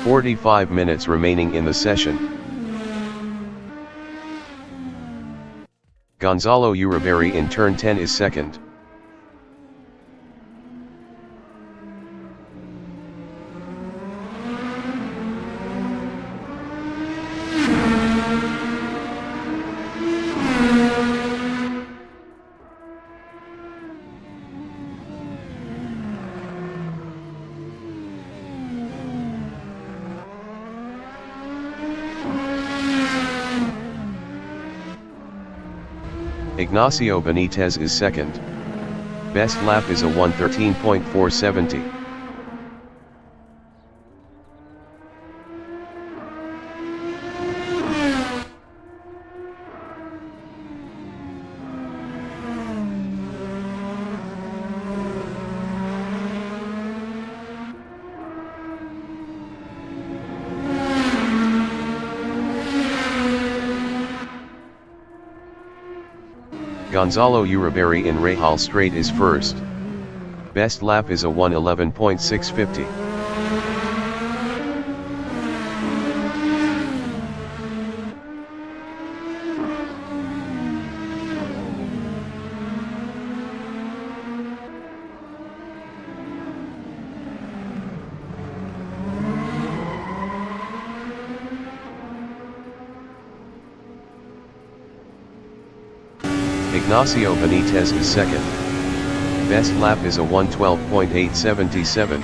45 minutes remaining in the session. Gonzalo Uribarri in turn 10 is second. Ignacio Benitez is second. Best lap is a 1:13.470. Gonzalo Uribarri in Rahal Straight is first. Best lap is a 1:11.650. Ignacio Benitez is second. Best lap is a 1:12.877.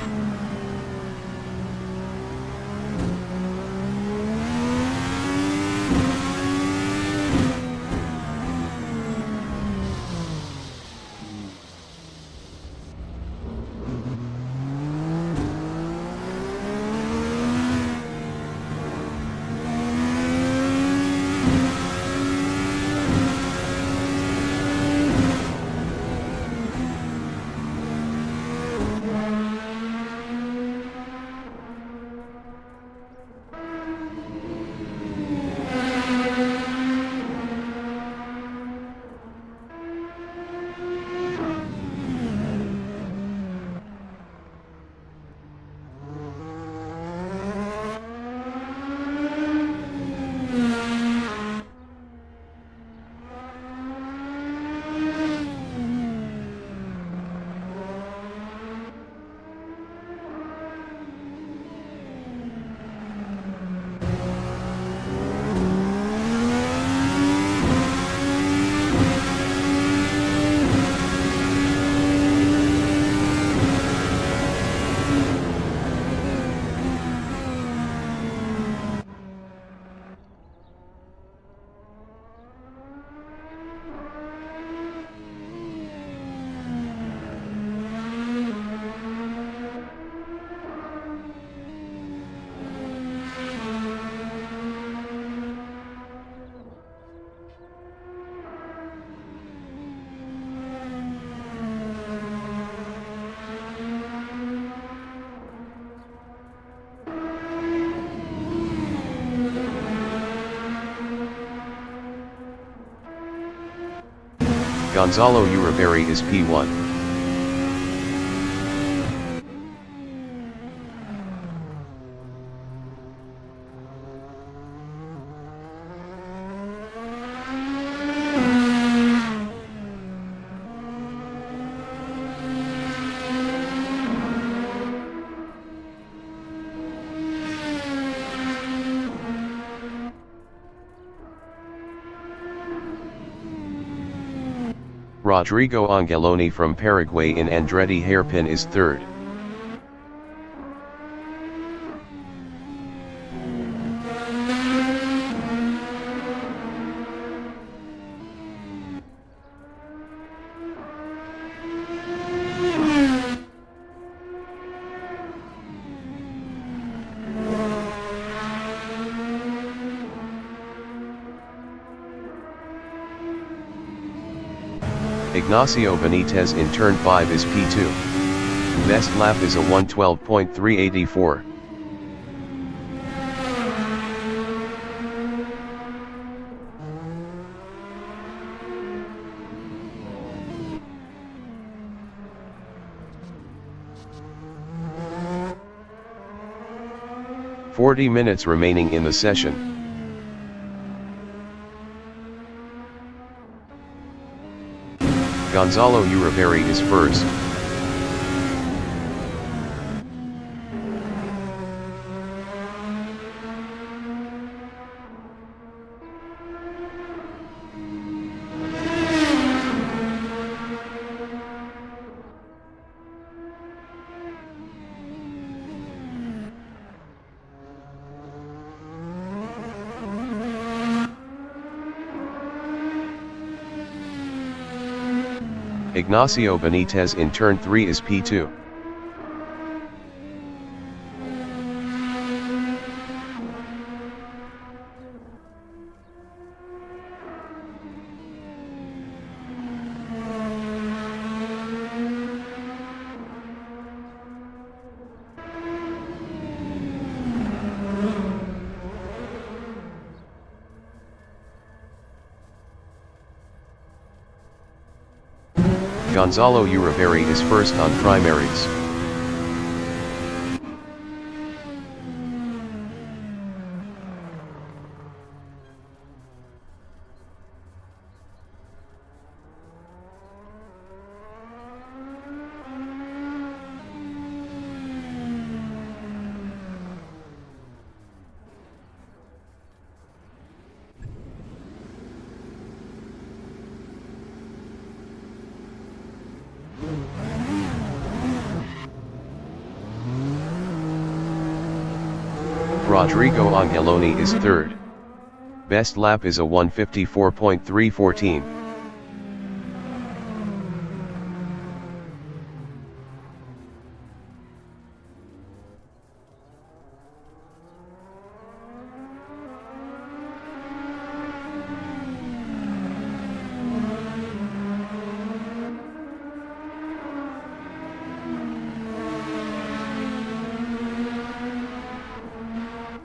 Gonzalo Uribarri is P1. Rodrigo Angeloni from Paraguay in Andretti hairpin is third. Ignacio Benitez in turn 5 is P2. Best lap is a 1:12.384. 40 minutes remaining in the session. Gonzalo Uribarri is first. Ignacio Benitez in turn 3 is P2. Gonzalo Uribarri is first on primaries. Rodrigo Angeloni is third. Best lap is a 1:54.314.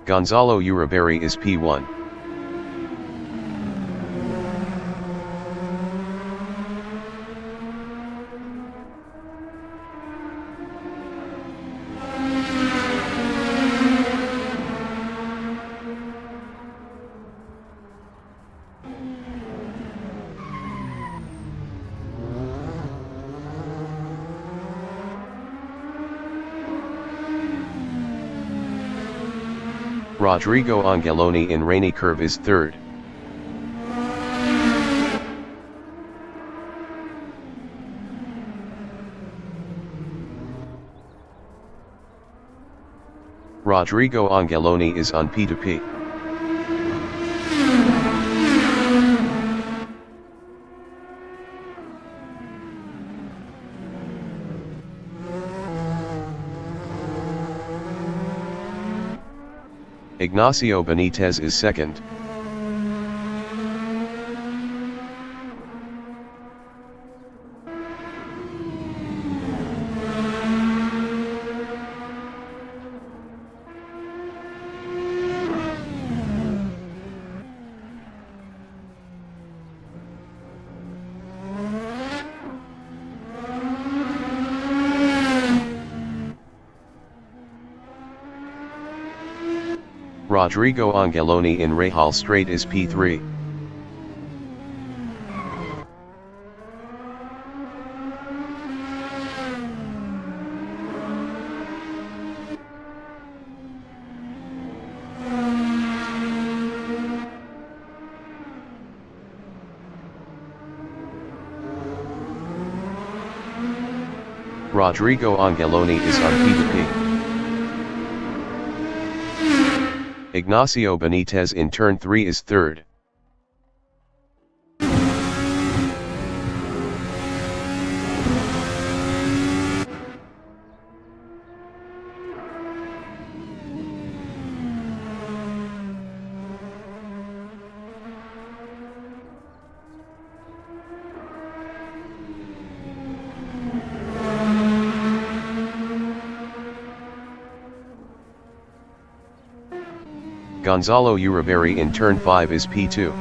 Gonzalo Uribarri is P1. Rodrigo Angeloni in rainy curve is third. Rodrigo Angeloni is on P2P. Ignacio Benitez is second. Rodrigo Angeloni in Rahal Straight is P3. Rodrigo Angeloni is on P2P. Ignacio Benitez in turn 3 is third. Gonzalo Uribarri in turn 5 is P2.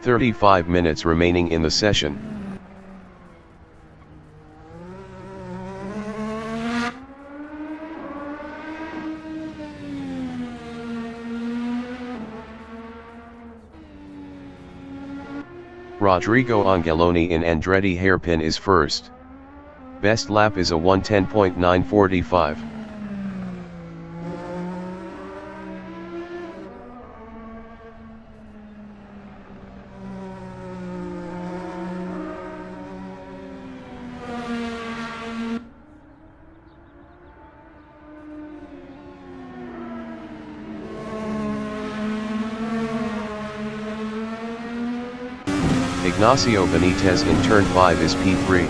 35 minutes remaining in the session. Rodrigo Angeloni in Andretti hairpin is first. Best lap is a 1:10.945. Ignacio Benitez in turn 5 is P3.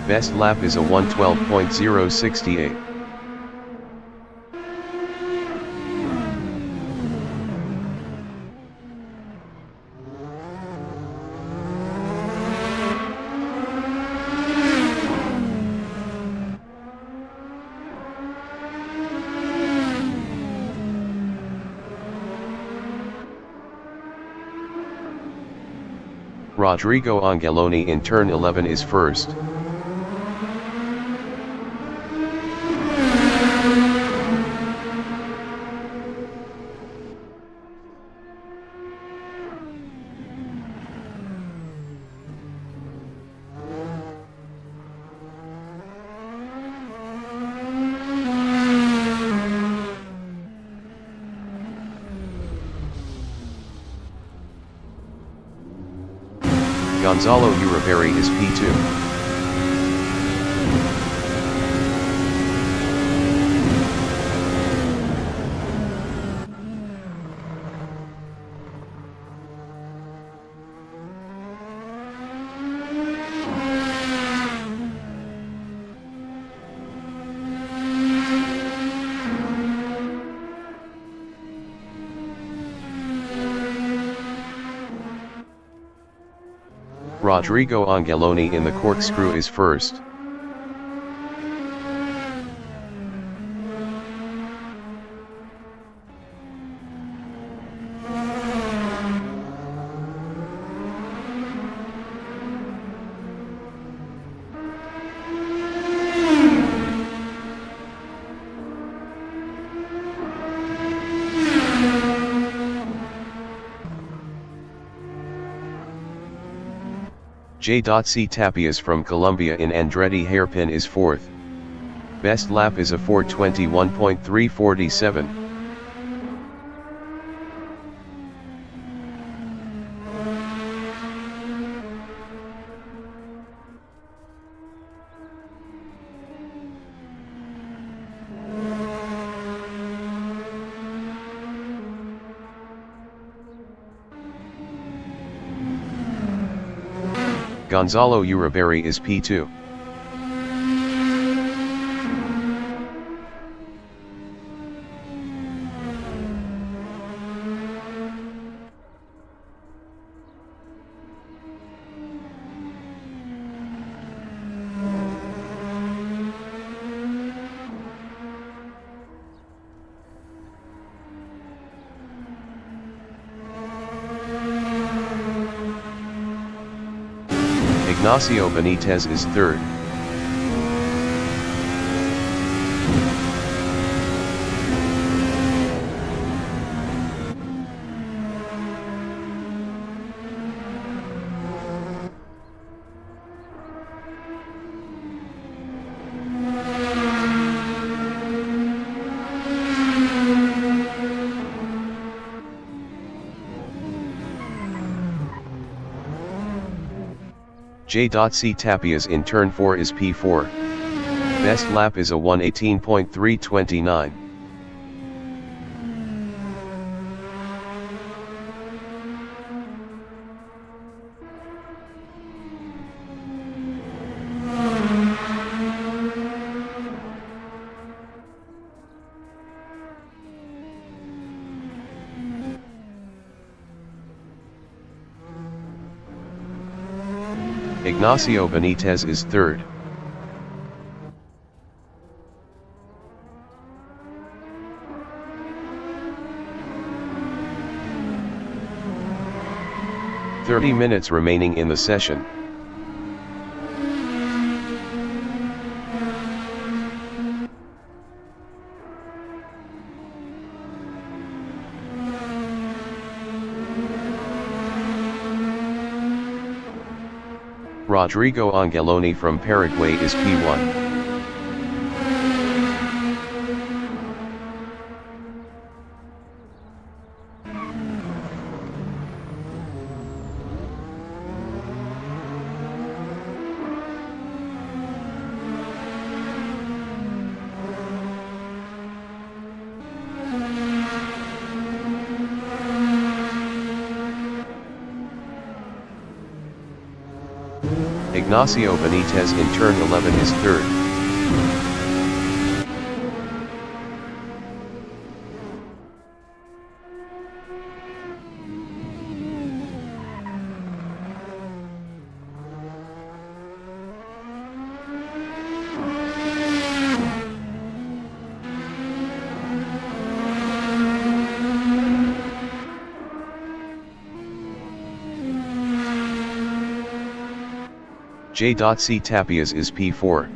Best lap is a 1:12.068. Rodrigo Angeloni in turn 11 is first. Gonzalo Uribarri is P2. Rodrigo Angeloni in the corkscrew is first. J.C. Tapias from Colombia in Andretti hairpin is fourth. Best lap is a 4:21.347. Gonzalo Uribarri is P2. Ignacio Benitez is third. J.C. Tapias in turn 4 is P4. Best lap is a 1:18.329. Ignacio Benitez is third. 30 minutes remaining in the session. Rodrigo Angeloni from Paraguay is P1. Ignacio Benitez in turn 11 is third. J.C. Tapias is P4.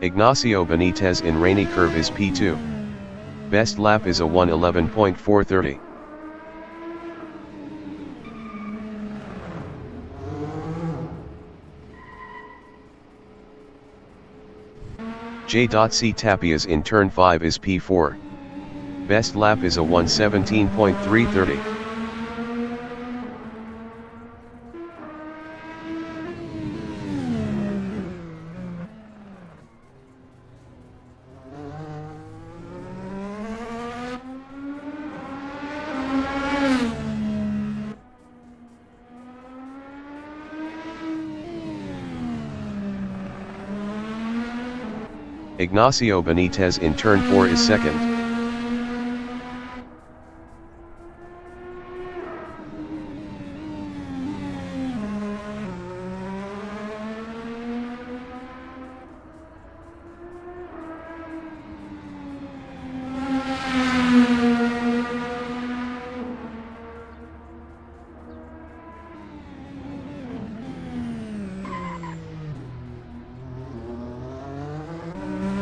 Ignacio Benitez in rainy curve is P2. Best lap is a 1:11.430. J.C. Tapias in turn 5 is P4. Best lap is a 1:17.330. Ignacio Benitez in turn 4 is second.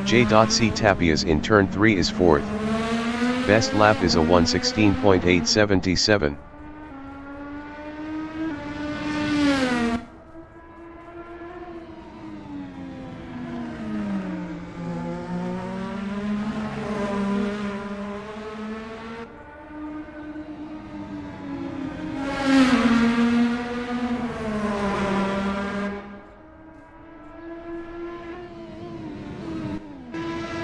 J.C. Tapias in turn 3 is fourth. Best lap is a 1:16.877.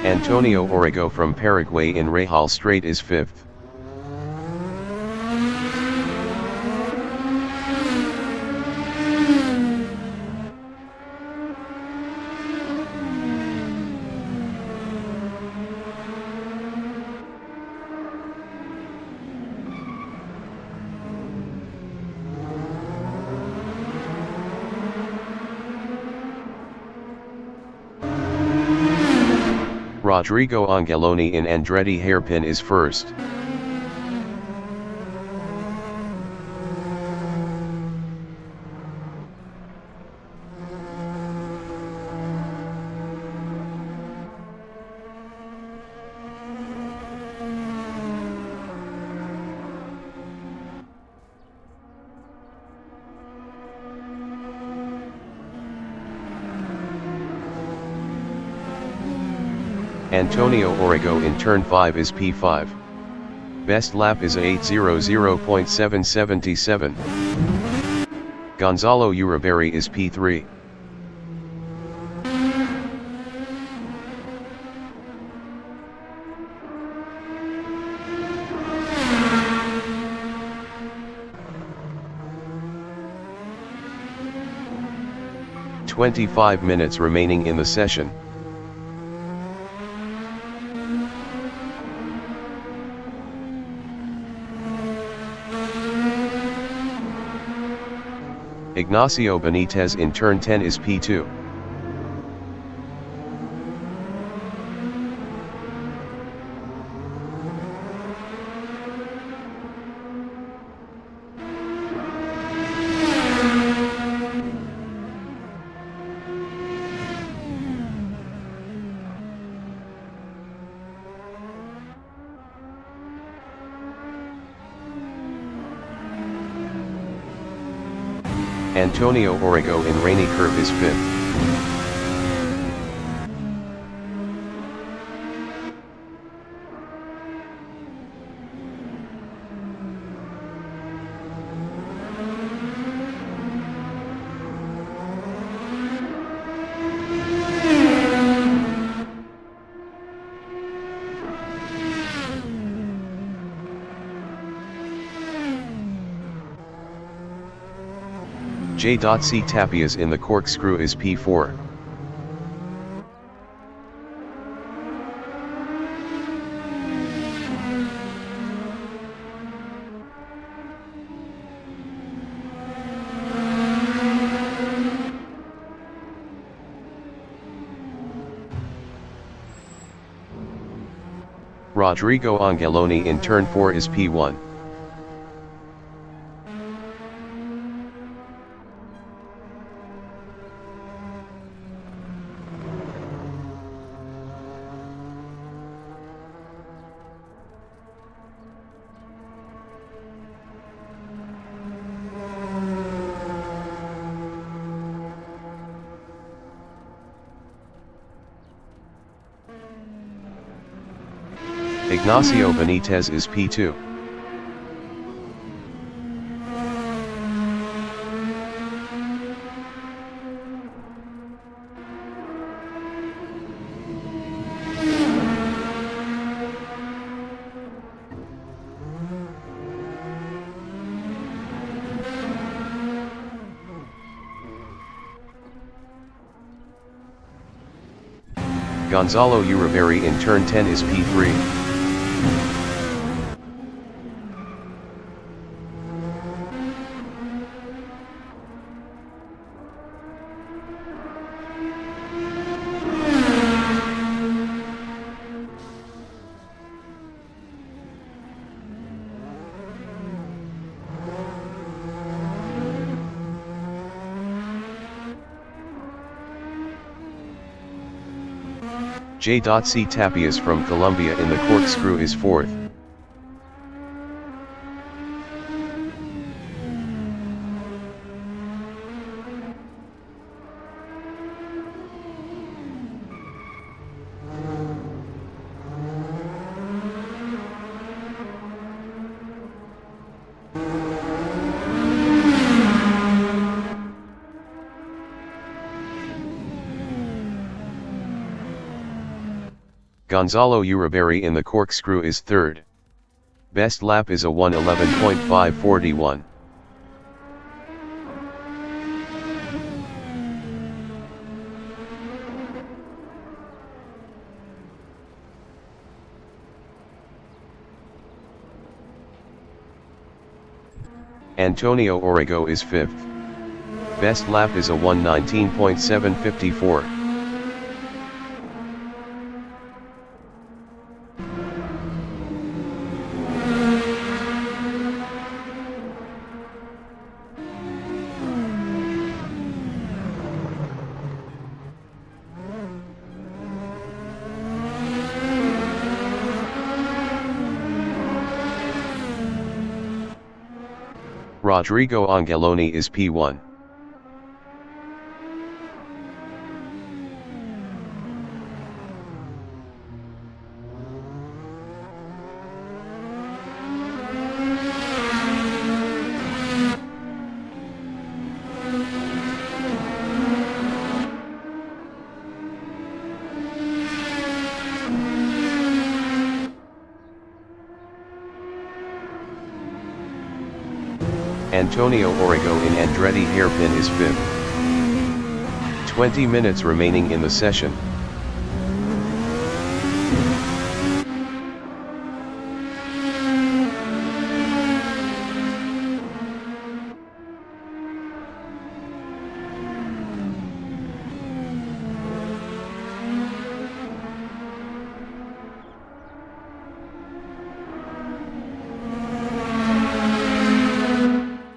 Antonio Orrego from Paraguay in Rahal Strait is fifth. Rodrigo Angeloni in Andretti hairpin is first. Antonio Orrego in turn 5 is P5. Best lap is a 8:00.777. Gonzalo Uribarri is P3. 25 minutes remaining in the session. Ignacio Benitez in turn 10 is P2. Antonio Origo in rainy curve is 5th. J.C. Tapias in the corkscrew is P4. Rodrigo Angeloni in turn 4 is P1. Ignacio Benitez is P2. Gonzalo Uribarri in turn 10 is P3. J.C. Tapias from Colombia in the corkscrew is 4th. Gonzalo Uribarri in the corkscrew is 3rd. Best lap is a 1:11.541. Antonio Origo is 5th. Best lap is a 1:19.754. Rodrigo Angeloni is P1. Antonio Origo in Andretti hairpin is 5th. 20 minutes remaining in the session.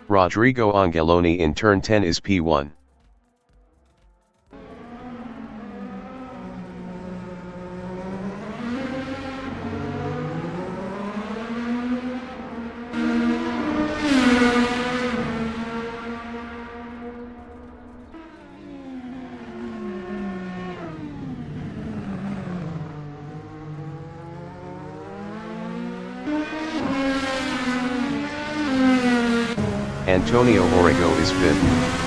Rodrigo Angeloni in turn 10 is P1. Antonio Orrego is 5th.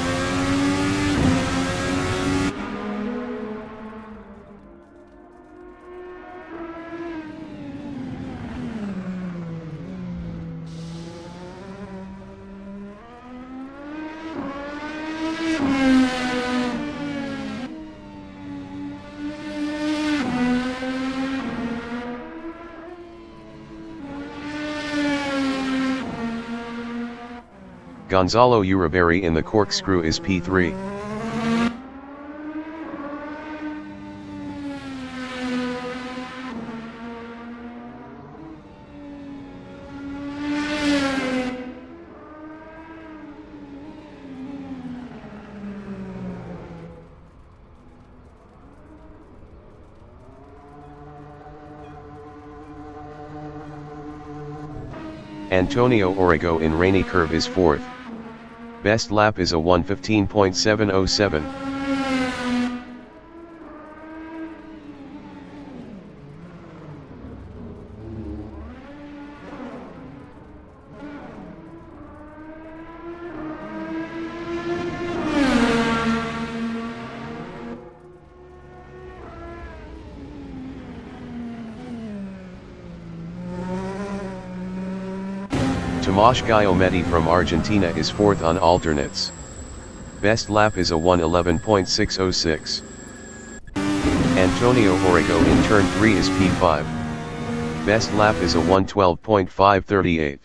Gonzalo Uribarri in the corkscrew is P3. Antonio Orrego in rainy curve is 4th. Best lap is a 1:15.707. Tomasz Giometti from Argentina is 4th on alternates. Best lap is a 1:11.606. Antonio Orrego in turn 3 is P5. Best lap is a 1:12.538.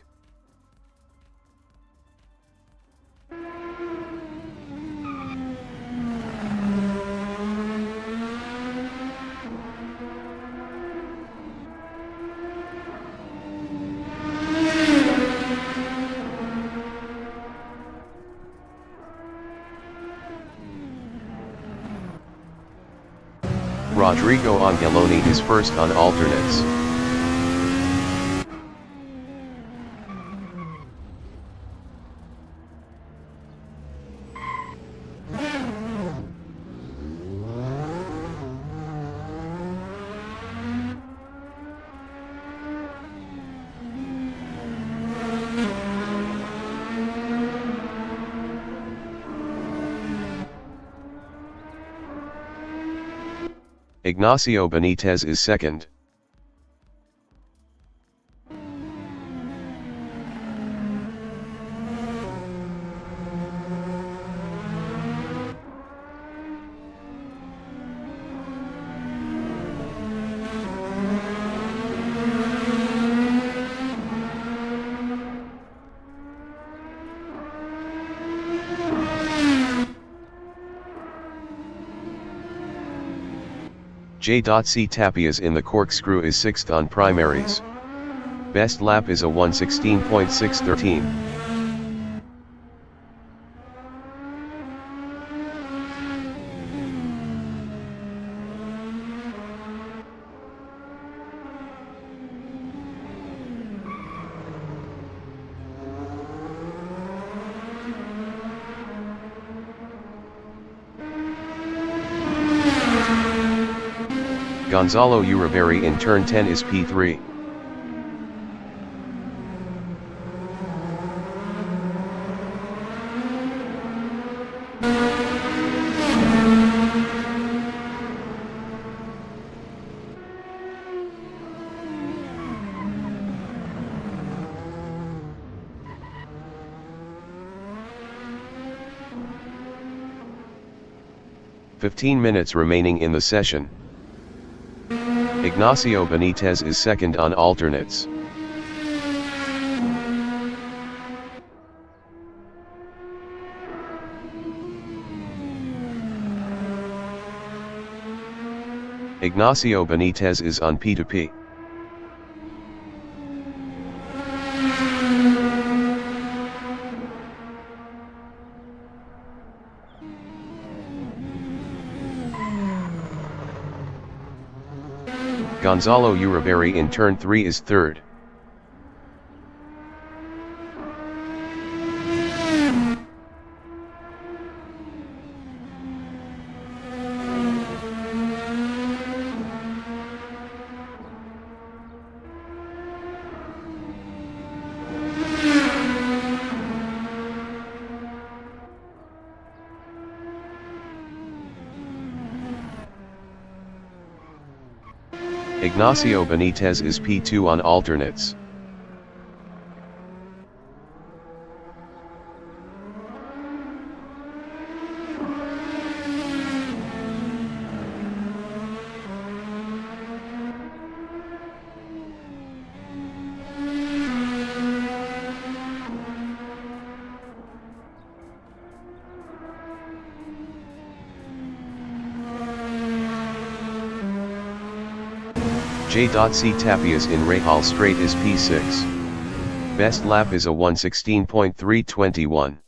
Rodrigo Angeloni is 1st on alternates. Ignacio Benitez is 2nd. J.C. Tapias in the corkscrew is 6th on primaries. Best lap is a 1:16.613. Gonzalo Uribarri in turn 10 is P3. 15 minutes remaining in the session. Ignacio Benitez is second on alternates. Ignacio Benitez is on P2P. Gonzalo Uribarri in turn 3 is third. Ignacio Benitez is P2 on alternates. J.C. Tapias in Rahal Straight is P6. Best lap is a 1:16.321.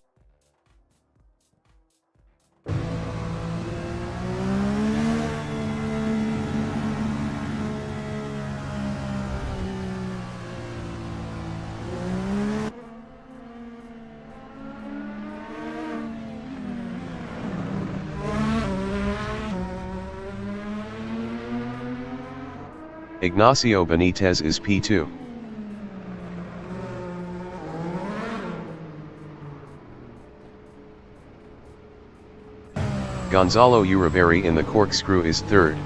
Ignacio Benitez is P2. Gonzalo Uribarri in the corkscrew is third.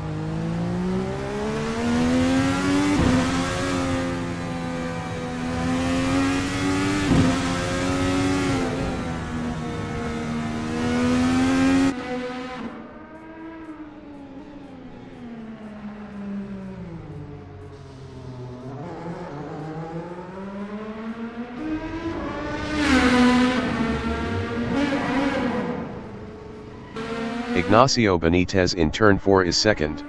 Ignacio Benitez in turn 4 is second.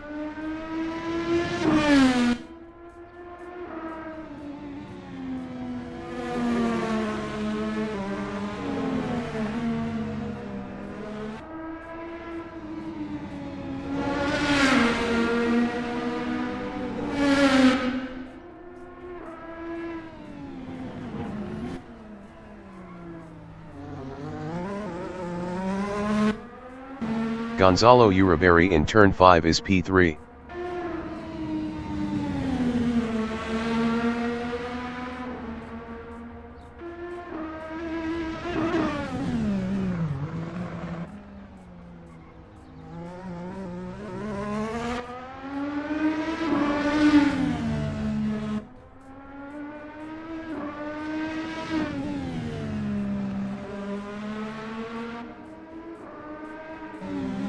Gonzalo Uribarri in turn 5 is P3.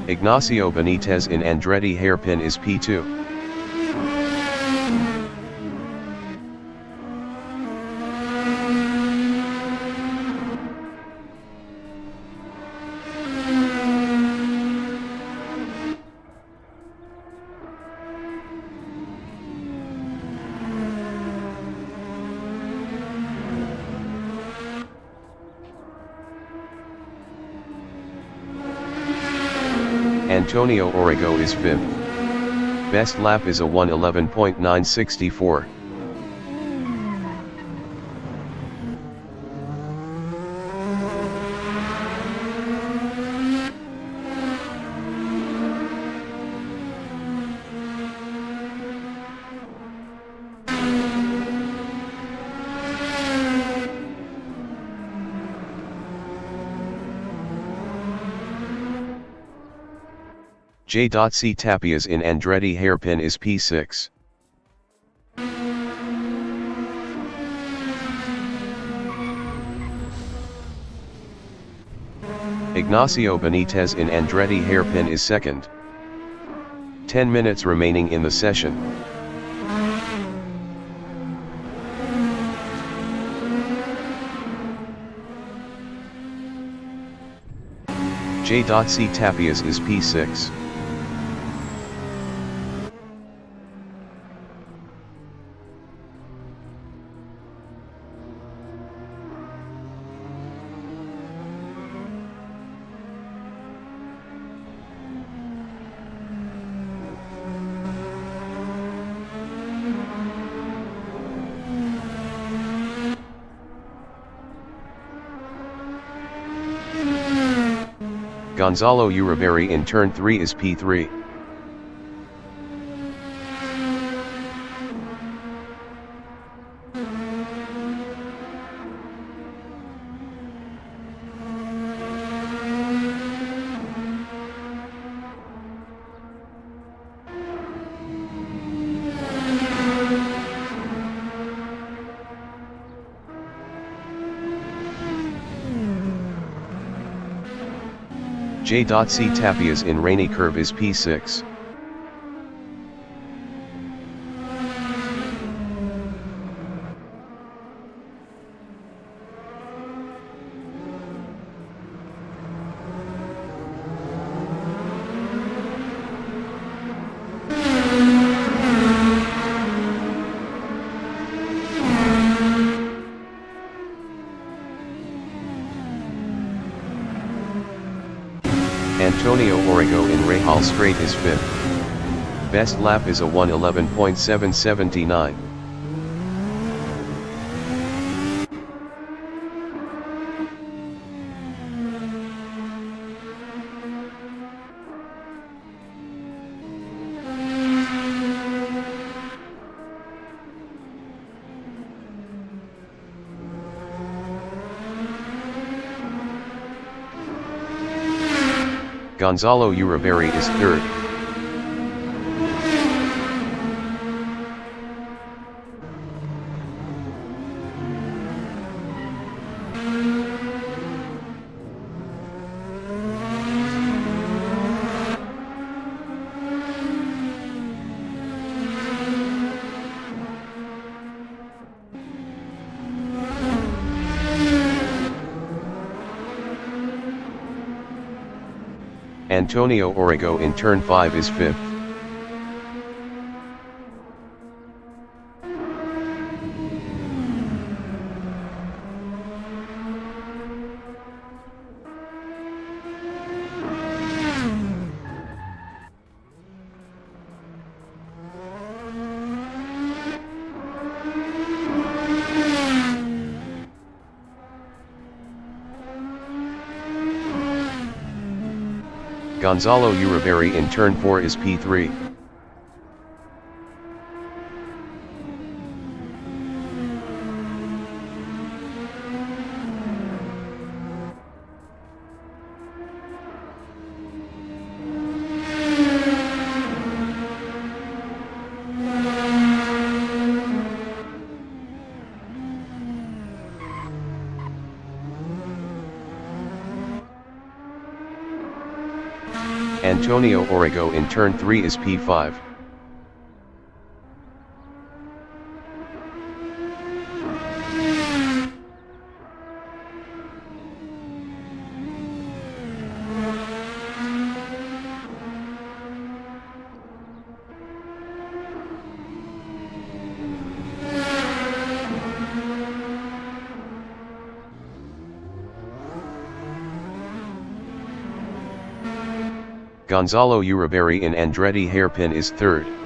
Ignacio Benitez in Andretti hairpin is P2. Antonio Origo is fifth. Best lap is a 1:11.964. J.C. Tapias in Andretti hairpin is P6. Ignacio Benitez in Andretti hairpin is second. 10 minutes remaining in the session. J.C. Tapias is P6. Gonzalo Uribarri in turn 3 is P3. J.C. Tapias in rainy curve is P6. Antonio Origo in Rahal Straight is 5th. Best lap is a 1:11.779. Gonzalo Uribarri is 3rd. Antonio Origo in turn 5 is 5th. Gonzalo Uribarri in turn 4 is P3. Antonio Origo in turn 3 is P5. Gonzalo Uribarri in Andretti hairpin is 3rd.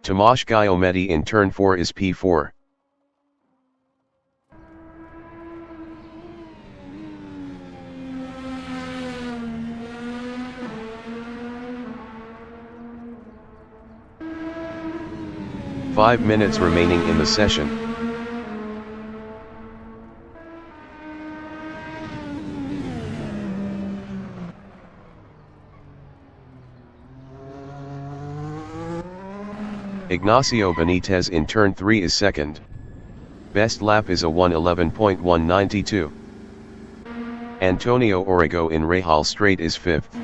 Tomasz Guillaumetti in turn 4 is P4. 5 minutes remaining in the session. Ignacio Benitez in turn 3 is second. Best lap is a 1:11.192. Antonio Orrego in Rahal Straight is fifth.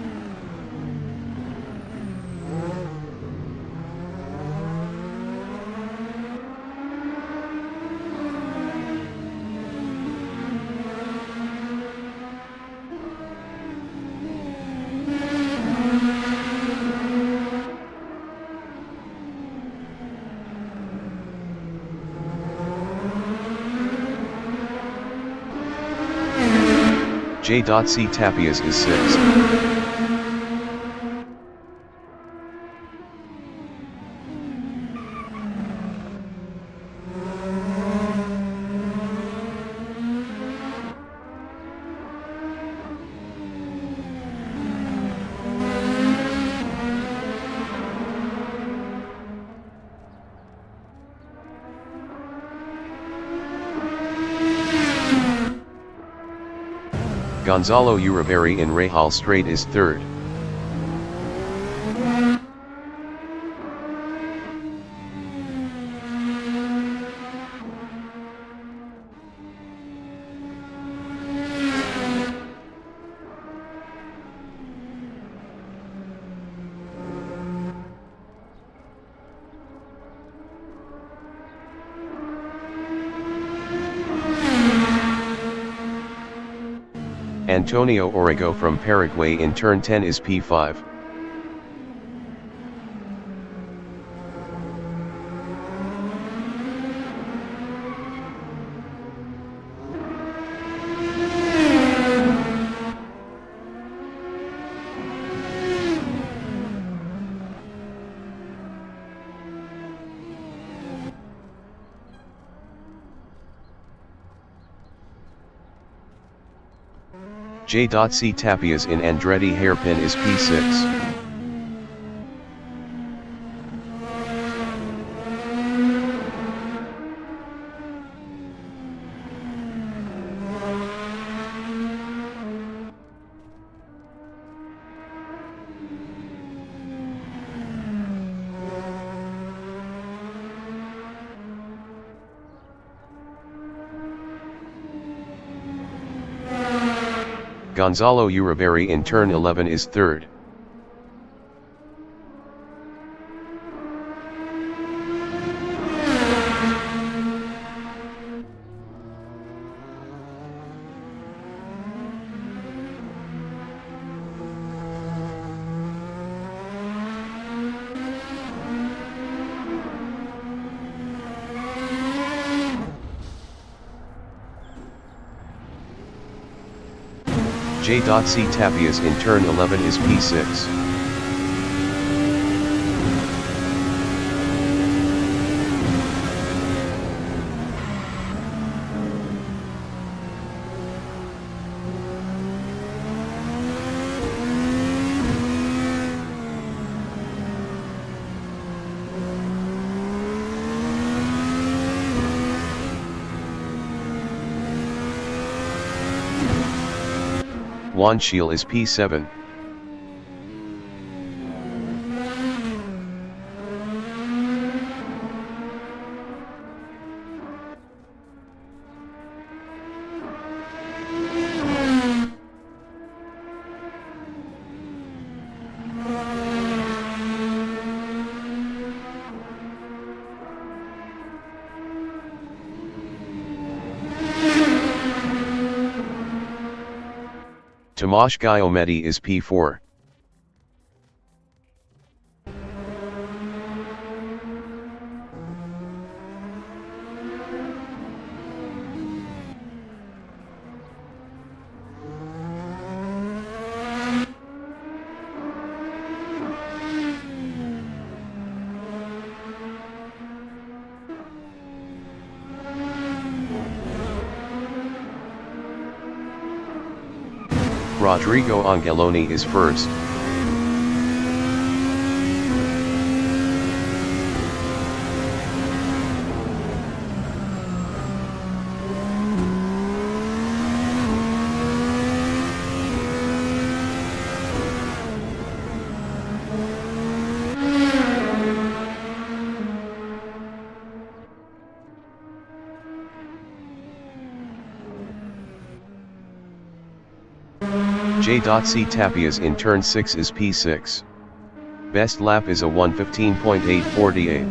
J.C. Tapias is sixth. Gonzalo Uribarri in Rahal Straight is third. Antonio Orrego from Paraguay in turn 10 is P5. J.C. Tapias in Andretti Hairpin is P6. Gonzalo Uribarri in turn 11 is third. J.C. Tapias in turn 11 is P6. Juan Schiele is P7. Tomasz Guillaumetti is P4. Rodrigo Angeloni is first. J.C. Tapias in turn 6 is P6. Best lap is a 1:15.848.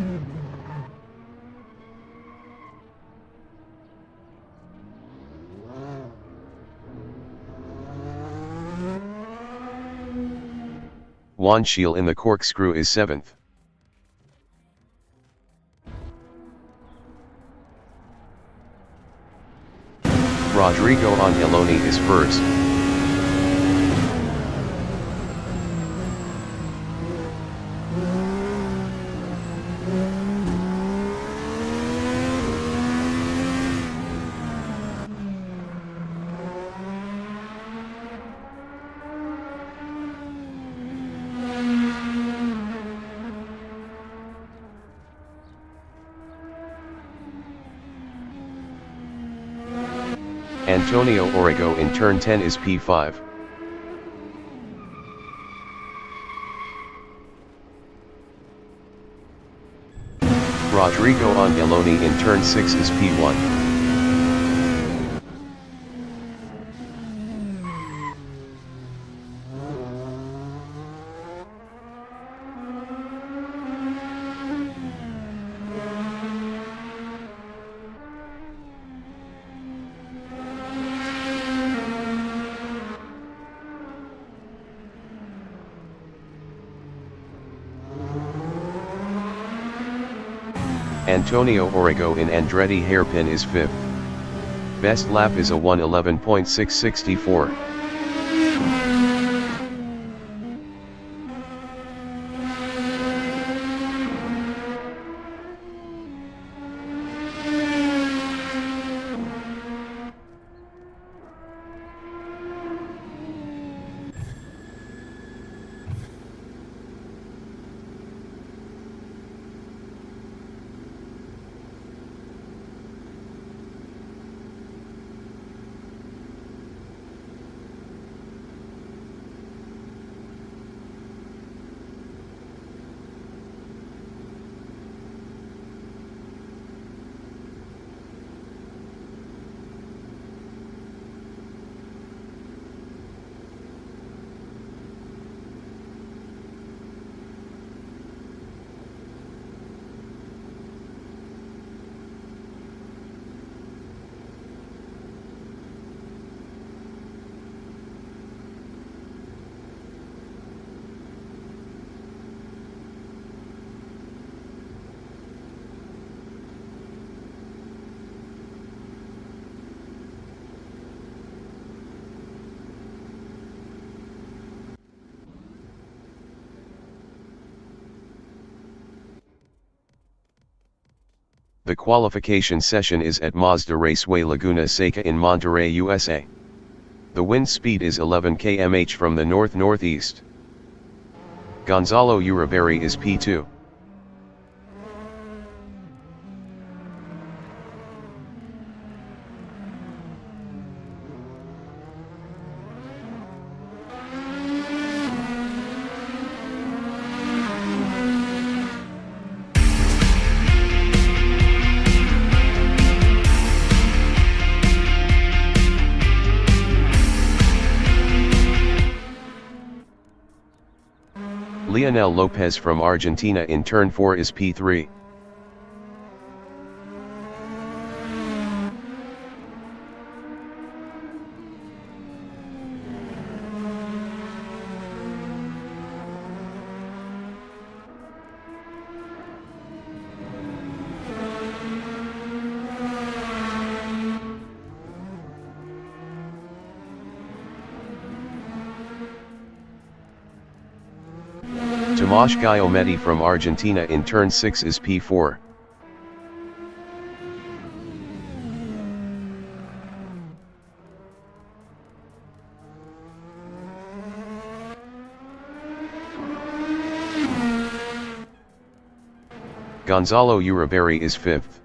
Juan Schiele in the corkscrew is 7th. Rodrigo Angeloni is 1st. Antonio Orrego in turn 10 is P5. Rodrigo Angeloni in turn 6 is P1. Antonio Orrego in Andretti hairpin is 5th. Best lap is a 1:11.664. The qualification session is at Mazda Raceway Laguna Seca in Monterey, USA. The wind speed is 11 km/h from the north-northeast. Gonzalo Uribarri is P2. Leonel Lopez from Argentina in turn 4 is P3. Tomasz Guillaumetti from Argentina in turn 6 is P4. Gonzalo Uribarri is 5th.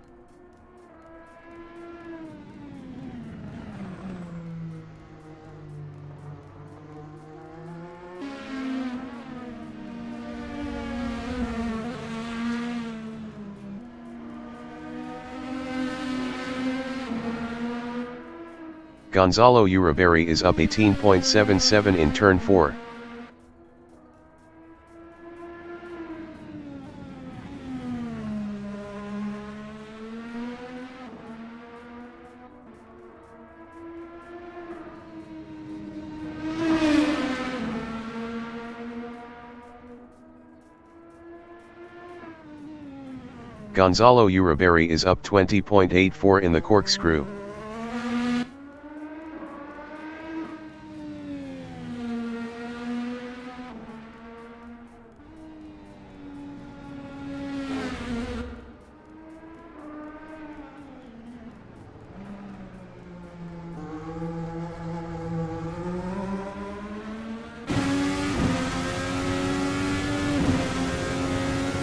Gonzalo Uribarri is up 18.77 in turn 4. Gonzalo Uribarri is up 20.84 in the corkscrew.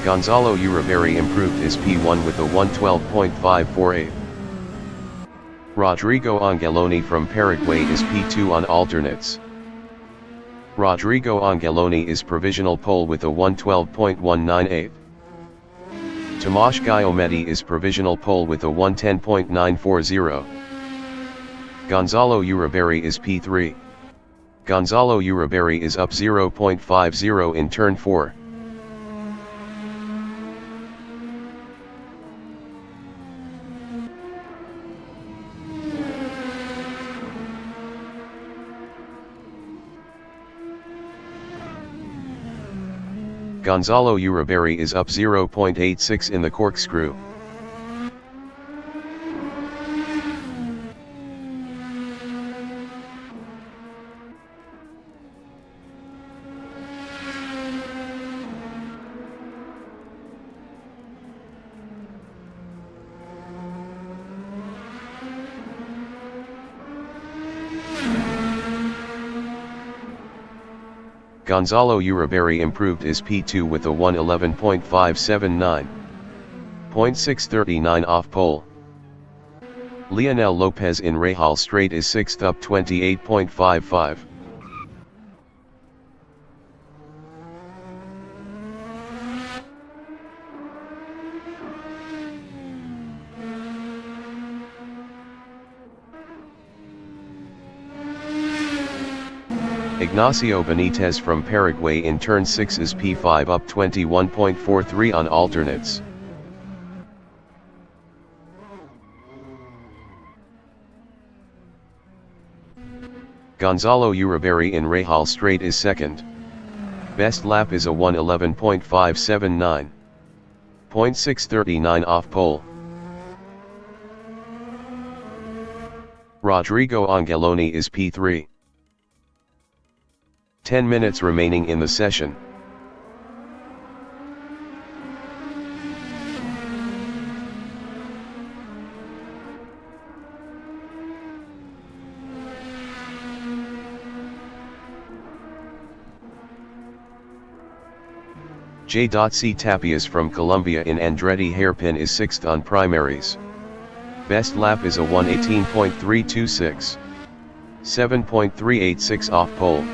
Gonzalo Uribarri improved his P1 with a 112.548. Rodrigo Angeloni from Paraguay is P2 on alternates. Rodrigo Angeloni is provisional pole with a 112.198. Tomasz Guillaumetti is provisional pole with a 110.940. Gonzalo Uribarri is P3. Gonzalo Uribarri is up 0.50 in turn 4. Gonzalo Uribarri is up 0.86 in the corkscrew. Gonzalo Uribarri improved his P2 with a 111.579. 0.639 off pole. Leonel Lopez in Rahal Straight is 6th up 28.55. Ignacio Benitez from Paraguay in turn 6 is P5 up 21.43 on alternates. Gonzalo Uribarri in Rahal Straight is 2nd. Best lap is a 111.579. 0.639 off pole. Rodrigo Angeloni is P3. 10 minutes remaining in the session. J.C. Tapias from Colombia in Andretti Hairpin is 6th on primaries. Best lap is a 118.326. 7.386 off pole.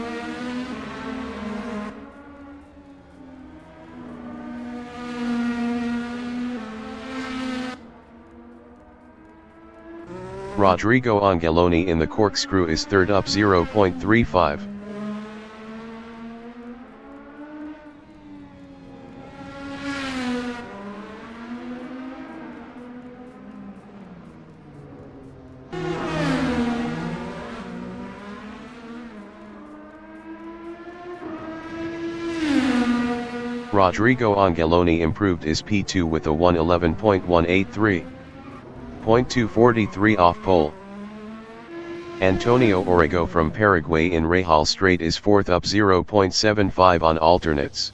Rodrigo Angeloni in the corkscrew is 3rd up 0.35. Rodrigo Angeloni improved his P2 with a 111.183. 0.243 off pole. Antonio Orrego from Paraguay in Rahal Straight is 4th up 0.75 on alternates.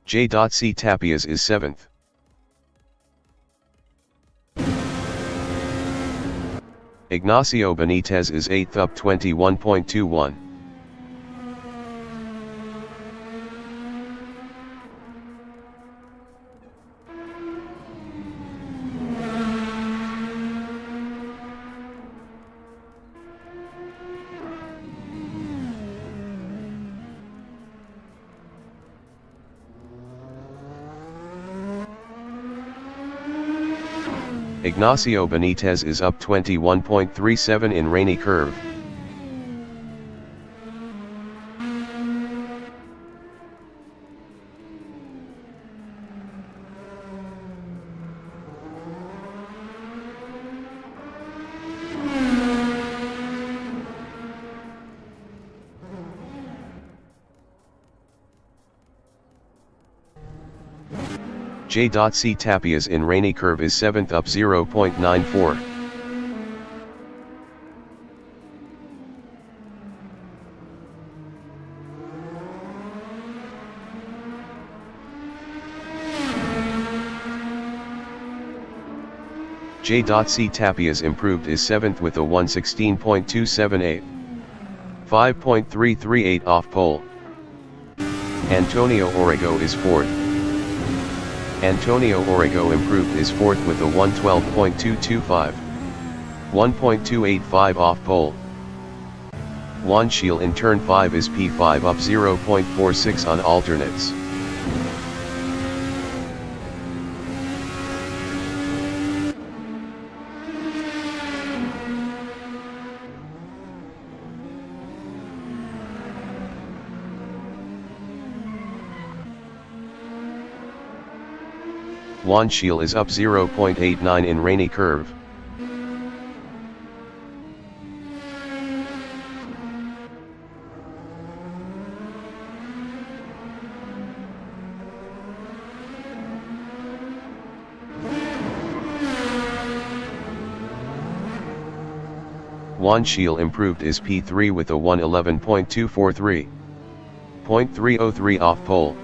J.C. Tapias is 7th. Ignacio Benitez is 8th up 21.21. Ignacio Benitez is up 21.37 in rainy curve. J.C. Tapias in rainy curve is 7th up 0.94. J.C. Tapias improved is 7th with a 1:16.278. 5.338 off pole. Antonio Orrego is 4th. Antonio Orrego improved is 4th with a 1:12.225. 1.285 off pole. Juan Schiel in turn 5 is P5 up 0.46 on alternates. Juan Schiel is up 0.89 in rainy curve. Juan Schiel improved is P3 with a 1:11.243. 0.303 off pole.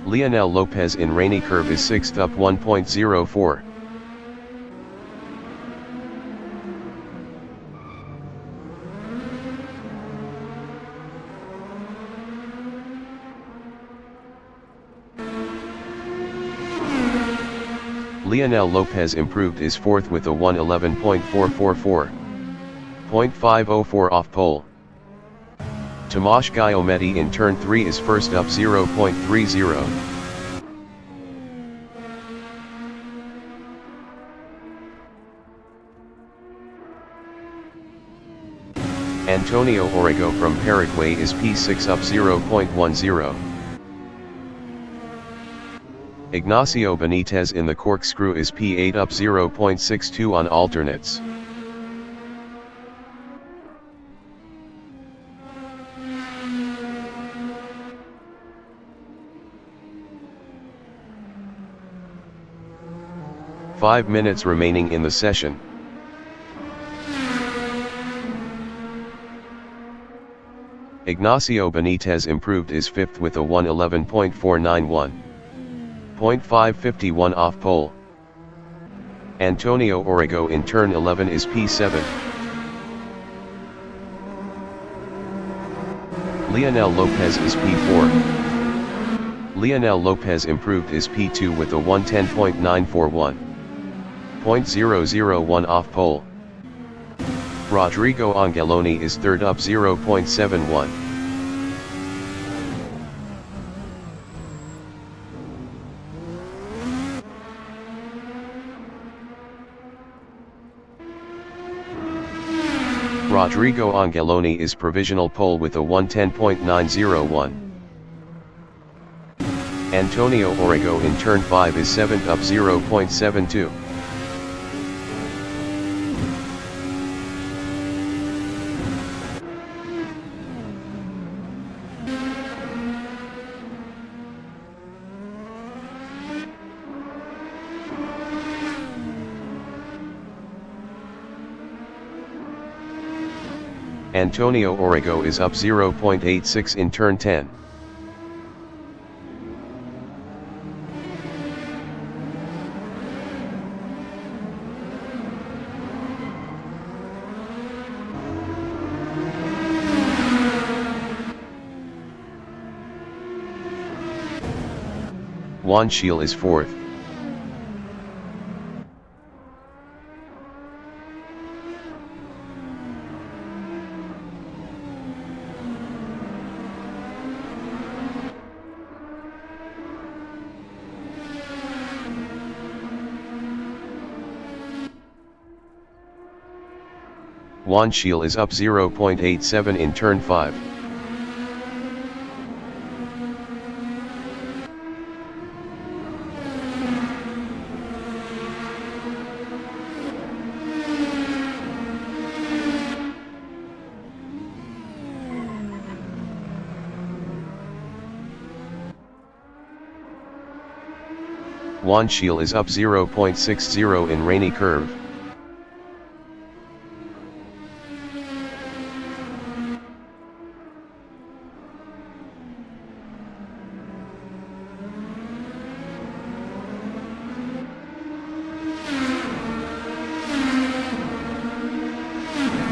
Leonel Lopez in rainy curve is 6th up 1.04. Leonel Lopez improved is 4th with a 1:11.444. 0.504 off pole. Tomasz Guillaumetti in turn 3 is 1st up 0.30. Antonio Orrego from Paraguay is P6 up 0.10. Ignacio Benitez in the corkscrew is P8 up 0.62 on alternates. Five minutes remaining in the session. Ignacio Benitez improved is 5th with a 1:11.491. 0.551 off pole. Antonio Orrego in turn 11 is P7. Leonel Lopez is P4. Leonel Lopez improved is P2 with a 1:10.941. 0.001 off pole. Rodrigo Angeloni is 3rd up 0.71. Rodrigo Angeloni is provisional pole with a 1:10.901. Antonio Orrego in turn 5 is 7th up 0.72. Antonio Orrego is up 0.86 in turn 10. Juan Schiel is 4th. Windshield is up 0.87 in turn 5. Windshield is up 0.60 in rainy curve.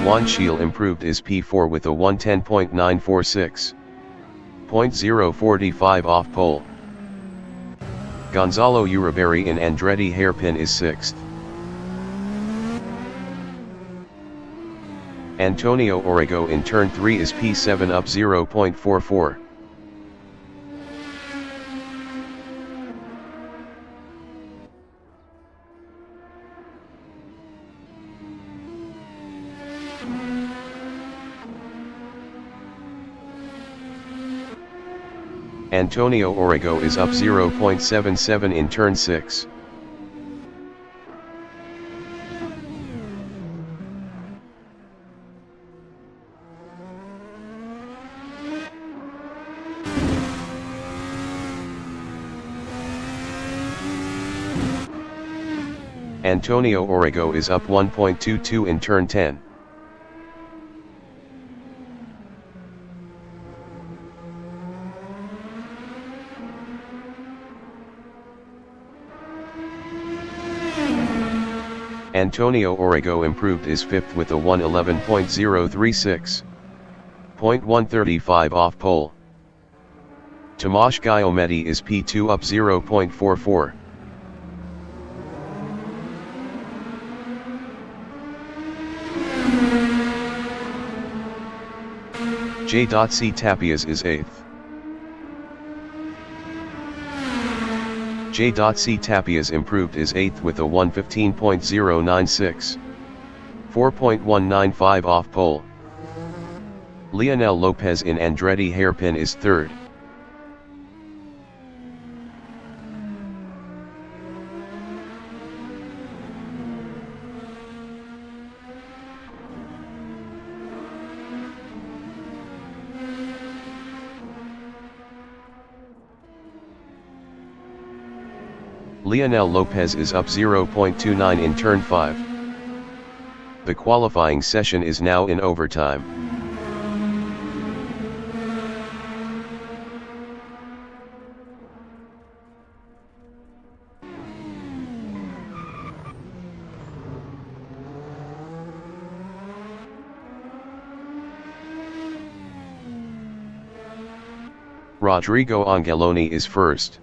Windshield improved is P4 with a 110.946. 0.045 off pole. Gonzalo Uribarri in Andretti hairpin is 6th. Antonio Orrego in turn 3 is P7 up 0.44. Antonio Orrego is up 0.77 in turn 6. Antonio Orrego is up 1.22 in turn 10. Antonio Orrego improved is 5th with a 111.036. 0.135 off pole. Tomasz Guillaumetti is P2 up 0.44. J.C. Tapias is 8th. J.C. Tapias improved is 8th with a 115.096. 4.195 off pole. Leonel Lopez in Andretti hairpin is 3rd. Leonel Lopez is up 0.29 in turn 5. The qualifying session is now in overtime. Rodrigo Angeloni is first.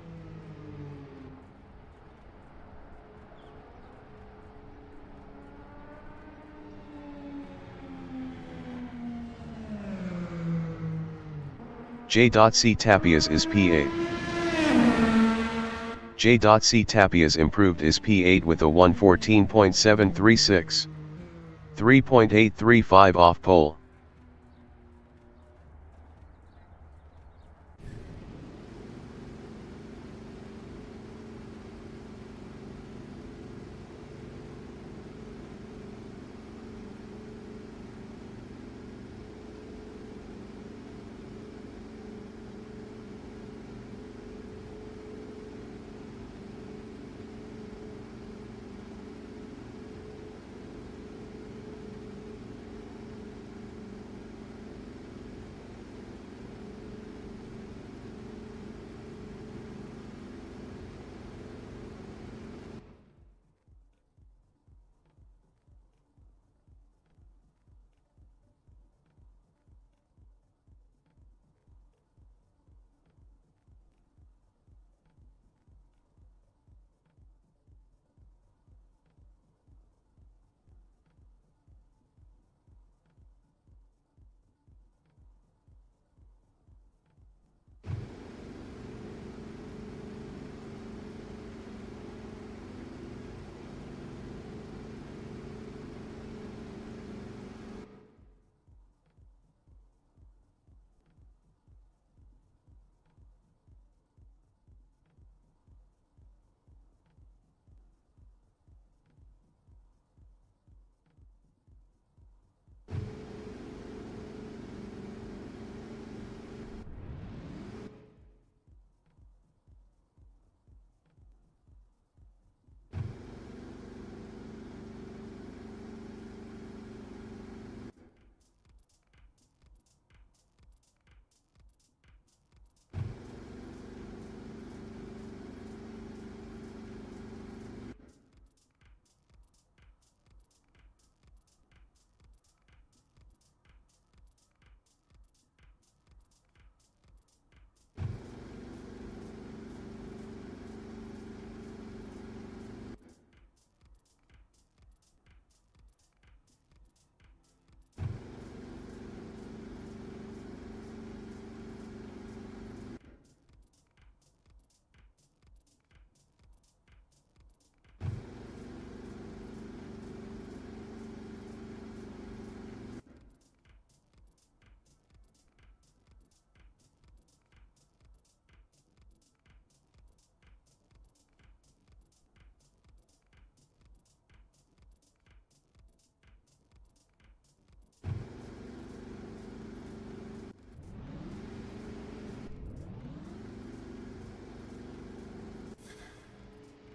J.C. Tapias is P8. J.C. Tapias improved is P8 with a 114.736. 3.835 off pole.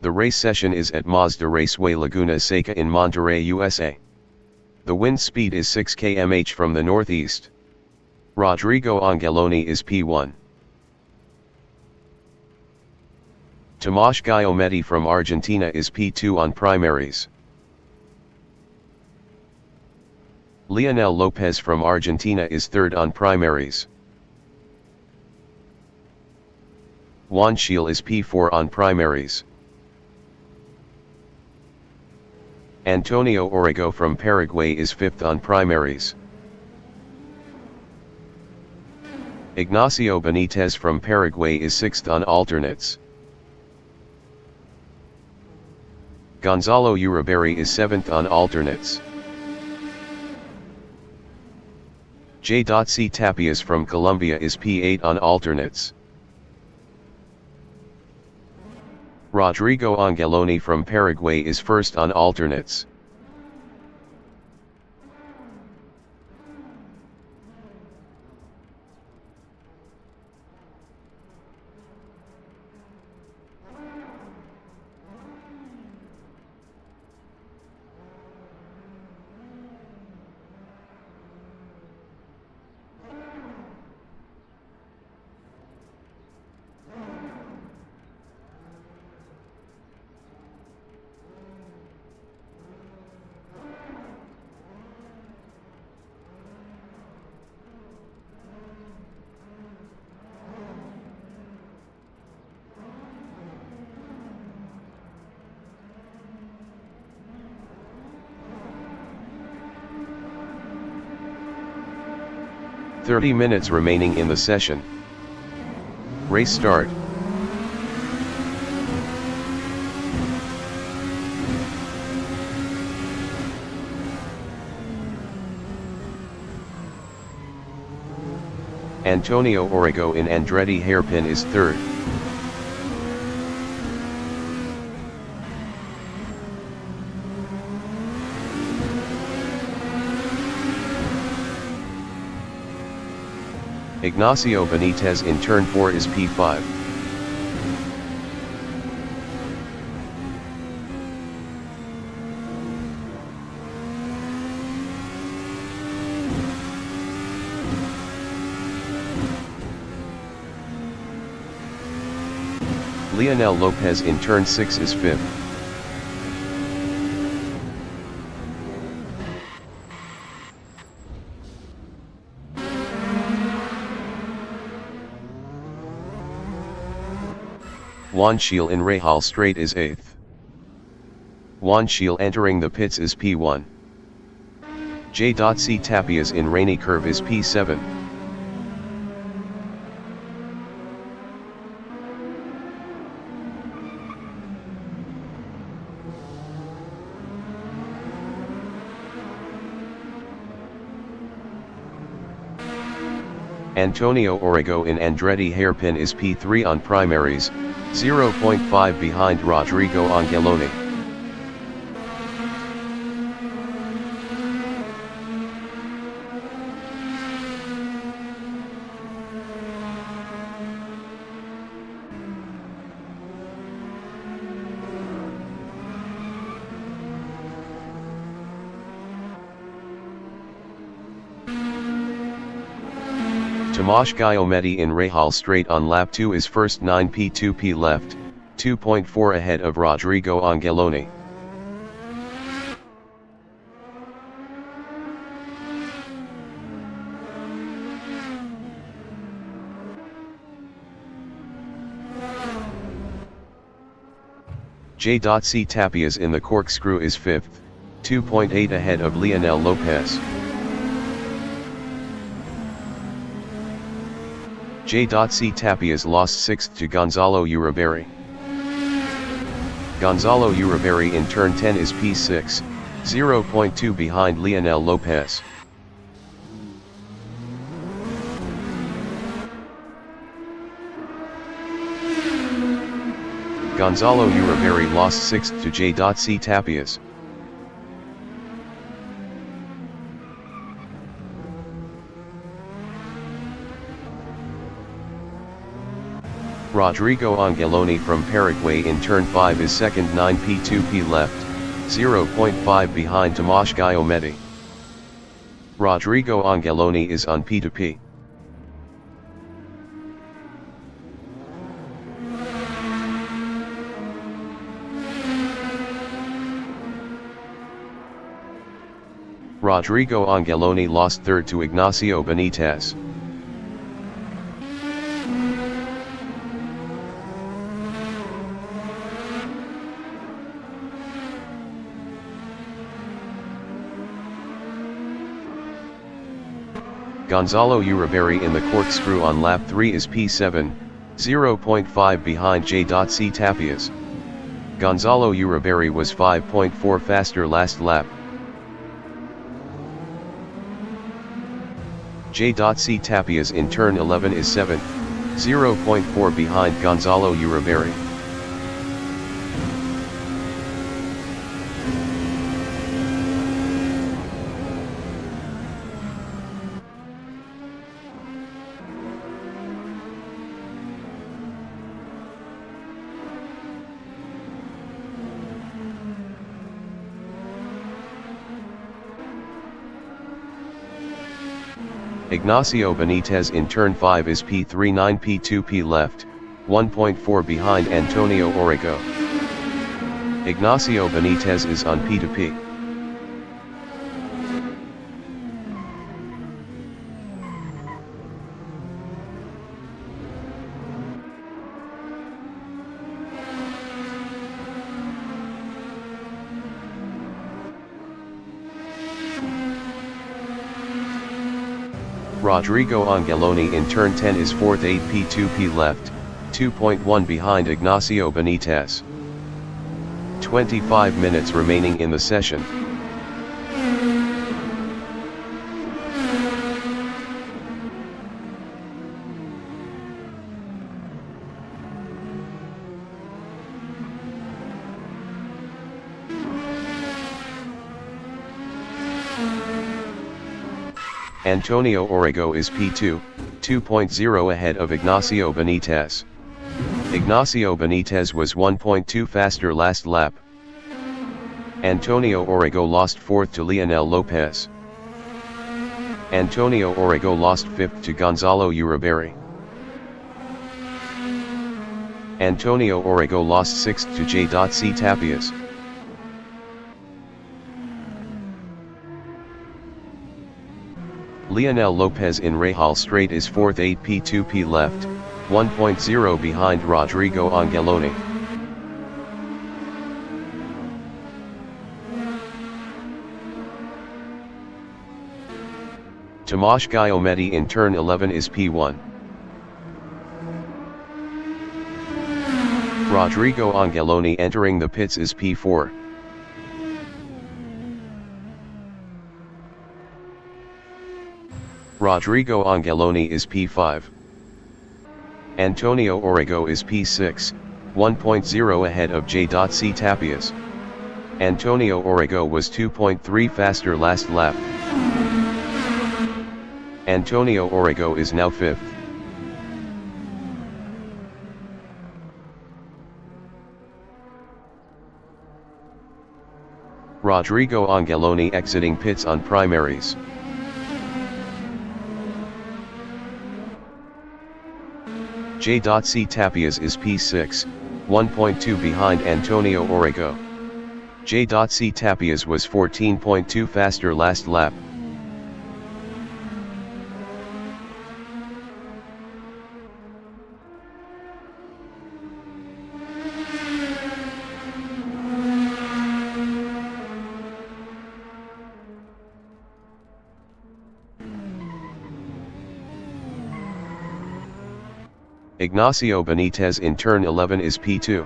The race session is at Mazda Raceway Laguna Seca in Monterey, USA. The wind speed is 6 km/h from the northeast. Rodrigo Angeloni is P1. Tomasz Guillaumetti from Argentina is P2 on primaries. Lionel Lopez from Argentina is third on primaries. Juan Schiel is P4 on primaries. Antonio Orrego from Paraguay is fifth on primaries. Ignacio Benitez from Paraguay is sixth on alternates. Gonzalo Uribarri is seventh on alternates. J. C. Tapias from Colombia is P8 on alternates. Rodrigo Angeloni from Paraguay is first on alternates. "30 minutes remaining in the session. Race start." Antonio Orrego in Andretti hairpin is third. Ignacio Benitez in turn 4 is P5. Lionel Lopez in turn 6 is 5th. Juan Schiel in Rahal Straight is 8th. Juan Schiel entering the pits is P1. J. C. Tapias in Rainy Curve is P7. Antonio Orrego in Andretti hairpin is P3 on primaries, 0.5 behind Rodrigo Angeloni. Tomasz Guillaumetti in Rahal Straight on lap 2 is first 9P2P left, 2.4 ahead of Rodrigo Angeloni. J. C. Tapias in the corkscrew is 5th, 2.8 ahead of Lionel Lopez. J. C. Tapias lost 6th to Gonzalo Uribarri. Gonzalo Uribarri in turn 10 is P6, 0.2 behind Lionel Lopez. Gonzalo Uribarri lost 6th to J. C. Tapias. Rodrigo Angeloni from Paraguay in turn 5 is second 9p2p left, 0.5 behind Tomasz Guillaumetti. Rodrigo Angeloni is on P2P. Rodrigo Angeloni lost third to Ignacio Benitez. Gonzalo Uribarri in the corkscrew on lap 3 is P7, 0.5 behind J.C. Tapias. Gonzalo Uribarri was 5.4 faster last lap. J.C. Tapias in turn 11 is 7th, 0.4 behind Gonzalo Uribarri. Ignacio Benitez in turn 5 is P3 9p2p left, 1.4 behind Antonio Orrego. Ignacio Benitez is on P2P. Rodrigo Angeloni in turn 10 is 4th 8p2p left, 2.1 behind Ignacio Benitez. 25 minutes remaining in the session. Antonio Orrego is P2, 2.0 ahead of Ignacio Benitez. Ignacio Benitez was 1.2 faster last lap. Antonio Orrego lost 4th to Lionel Lopez. Antonio Orrego lost 5th to Gonzalo Uribarri. Antonio Orrego lost 6th to J.C. Tapias. Lionel Lopez in Rahal Straight is 4th 8p2p left, 1.0 behind Rodrigo Angeloni. Tomasz Guillaumetti in turn 11 is P1. Rodrigo Angeloni entering the pits is P4. Rodrigo Angeloni is P5. Antonio Orrego is P6, 1.0 ahead of J.C. Tapias. Antonio Orrego was 2.3 faster last lap. Antonio Orrego is now 5th. Rodrigo Angeloni exiting pits on primaries. J.C. Tapias is P6, 1.2 behind Antonio Orrego. J.C. Tapias was 14.2 faster last lap. Ignacio Benitez in turn 11 is P2.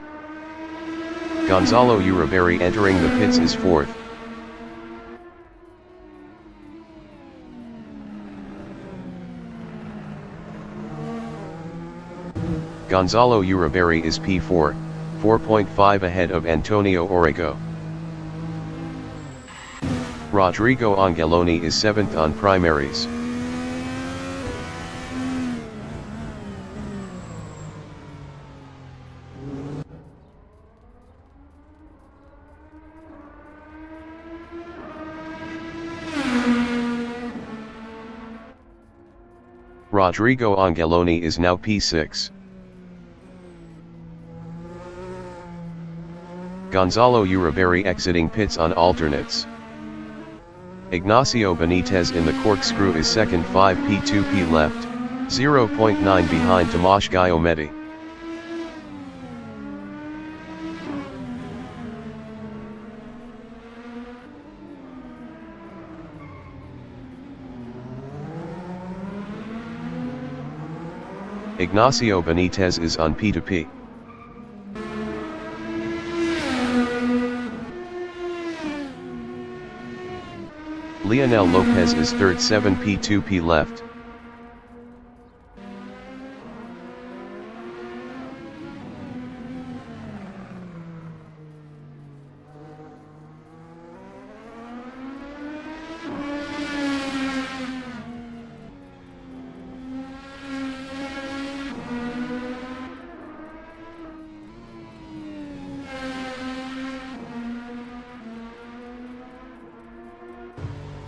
Gonzalo Uribarri entering the pits is 4th. Gonzalo Uribarri is P4, 4.5 ahead of Antonio Orrego. Rodrigo Angeloni is 7th on primaries. Rodrigo Angeloni is now P6. Gonzalo Uribarri exiting pits on alternates. Ignacio Benitez in the corkscrew is second 5P2P left, 0.9 behind Tomasz Giometti. Ignacio Benitez is on P2P. Lionel Lopez is third 7P2P left.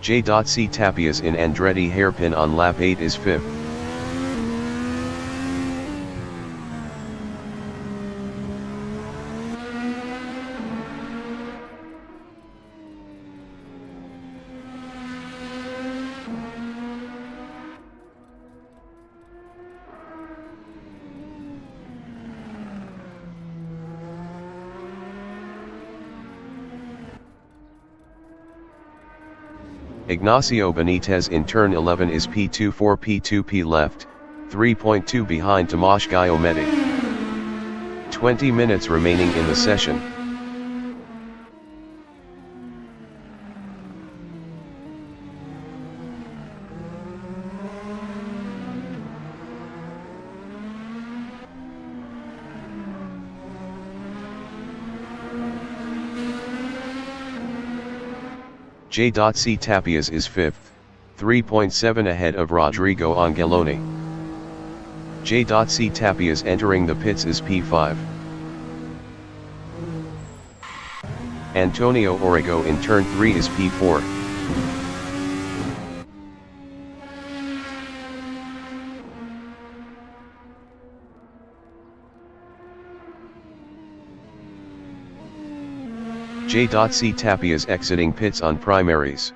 J.C. Tapias in Andretti hairpin on lap 8 is 5th. Ignacio Benitez in turn 11 is P2 4P2P left, 3.2 behind Tomasz Giometti. 20 minutes remaining in the session. J.C. Tapias is 5th, 3.7 ahead of Rodrigo Angeloni. J.C. Tapias entering the pits is P5. Antonio Origo in turn 3 is P4. J.C. Tapias exiting pits on primaries.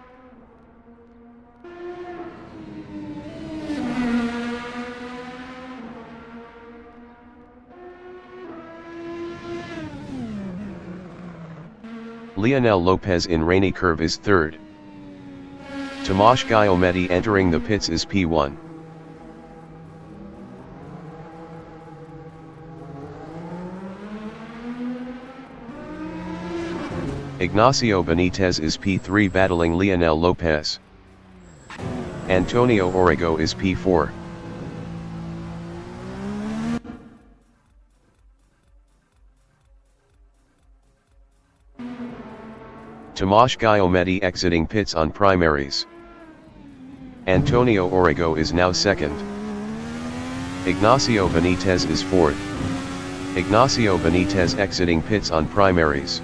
Lionel Lopez in rainy curve is third. Tomasz Giometti entering the pits is P1. Ignacio Benitez is P3 battling Lionel Lopez. Antonio Origo is P4. Tomasz Giometti exiting pits on primaries. Antonio Origo is now second. Ignacio Benitez is fourth. Ignacio Benitez exiting pits on primaries.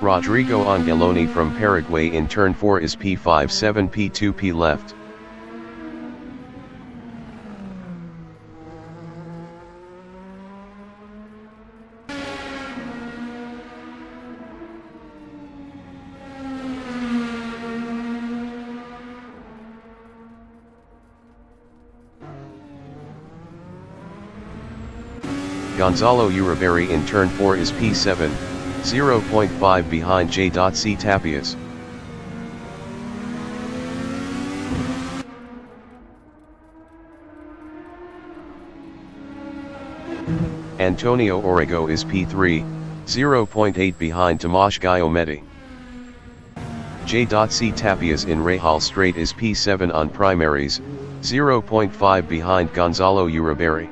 Rodrigo Angeloni from Paraguay in turn 4 is P5 7P2P left. Gonzalo Uribarri in turn 4 is P7. 0.5 behind J.C. Tapias. Antonio Origo is P3, 0.8 behind Tomasz Giometti. J.C. Tapias in Rahal Straight is P7 on primaries, 0.5 behind Gonzalo Uribarri.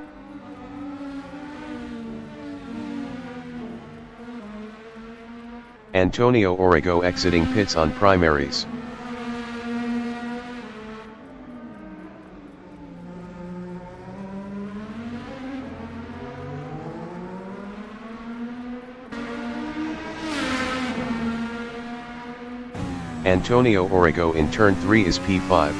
Antonio Orrego exiting pits on primaries. Antonio Orrego in turn 3 is P5.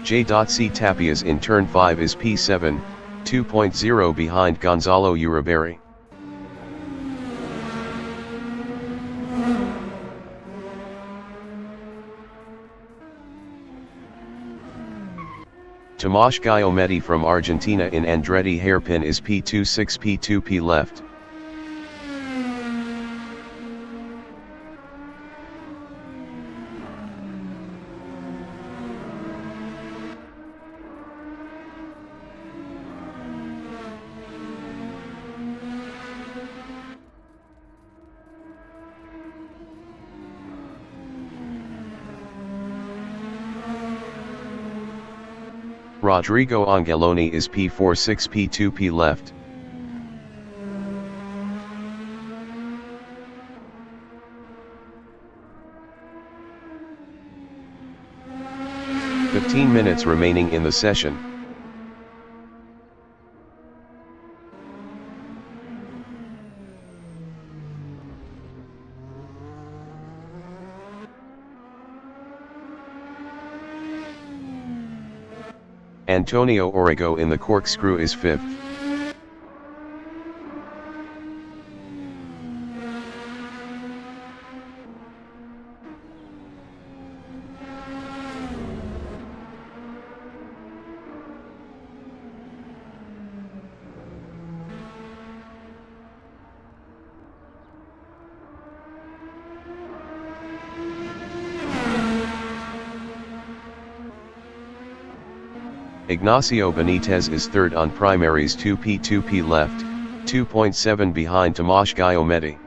J.C. Tapias in turn 5 is P7, 2.0 behind Gonzalo Uribarri. Tomasz Giometti from Argentina in Andretti hairpin is P2 6P2P left. Rodrigo Angeloni is P4 6P2P left. "15 minutes remaining in the session. Antonio Orrego in the corkscrew is 5th. Ignacio Benitez is 3rd on primaries 2P2P left, 2.7 behind Tomasz Giometti.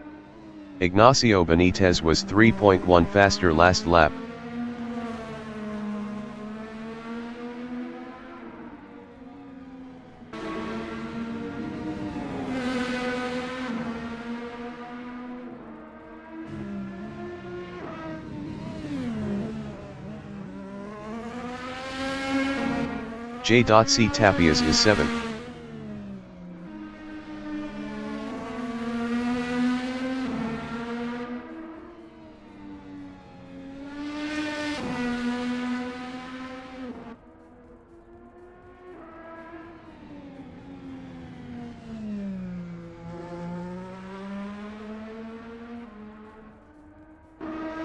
Ignacio Benitez was 3.1 faster last lap. J.C. Tapias is 7th.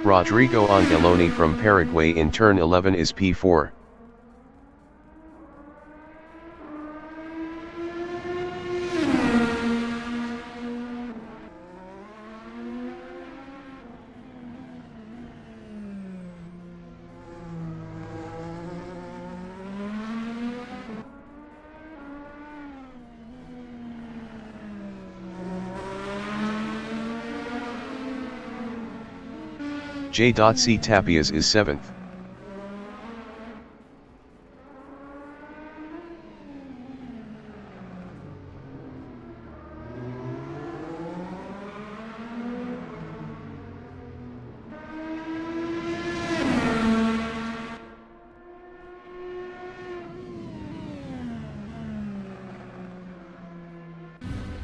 Rodrigo Angeloni from Paraguay in turn 11 is P4. J.C. Tapias is 7th.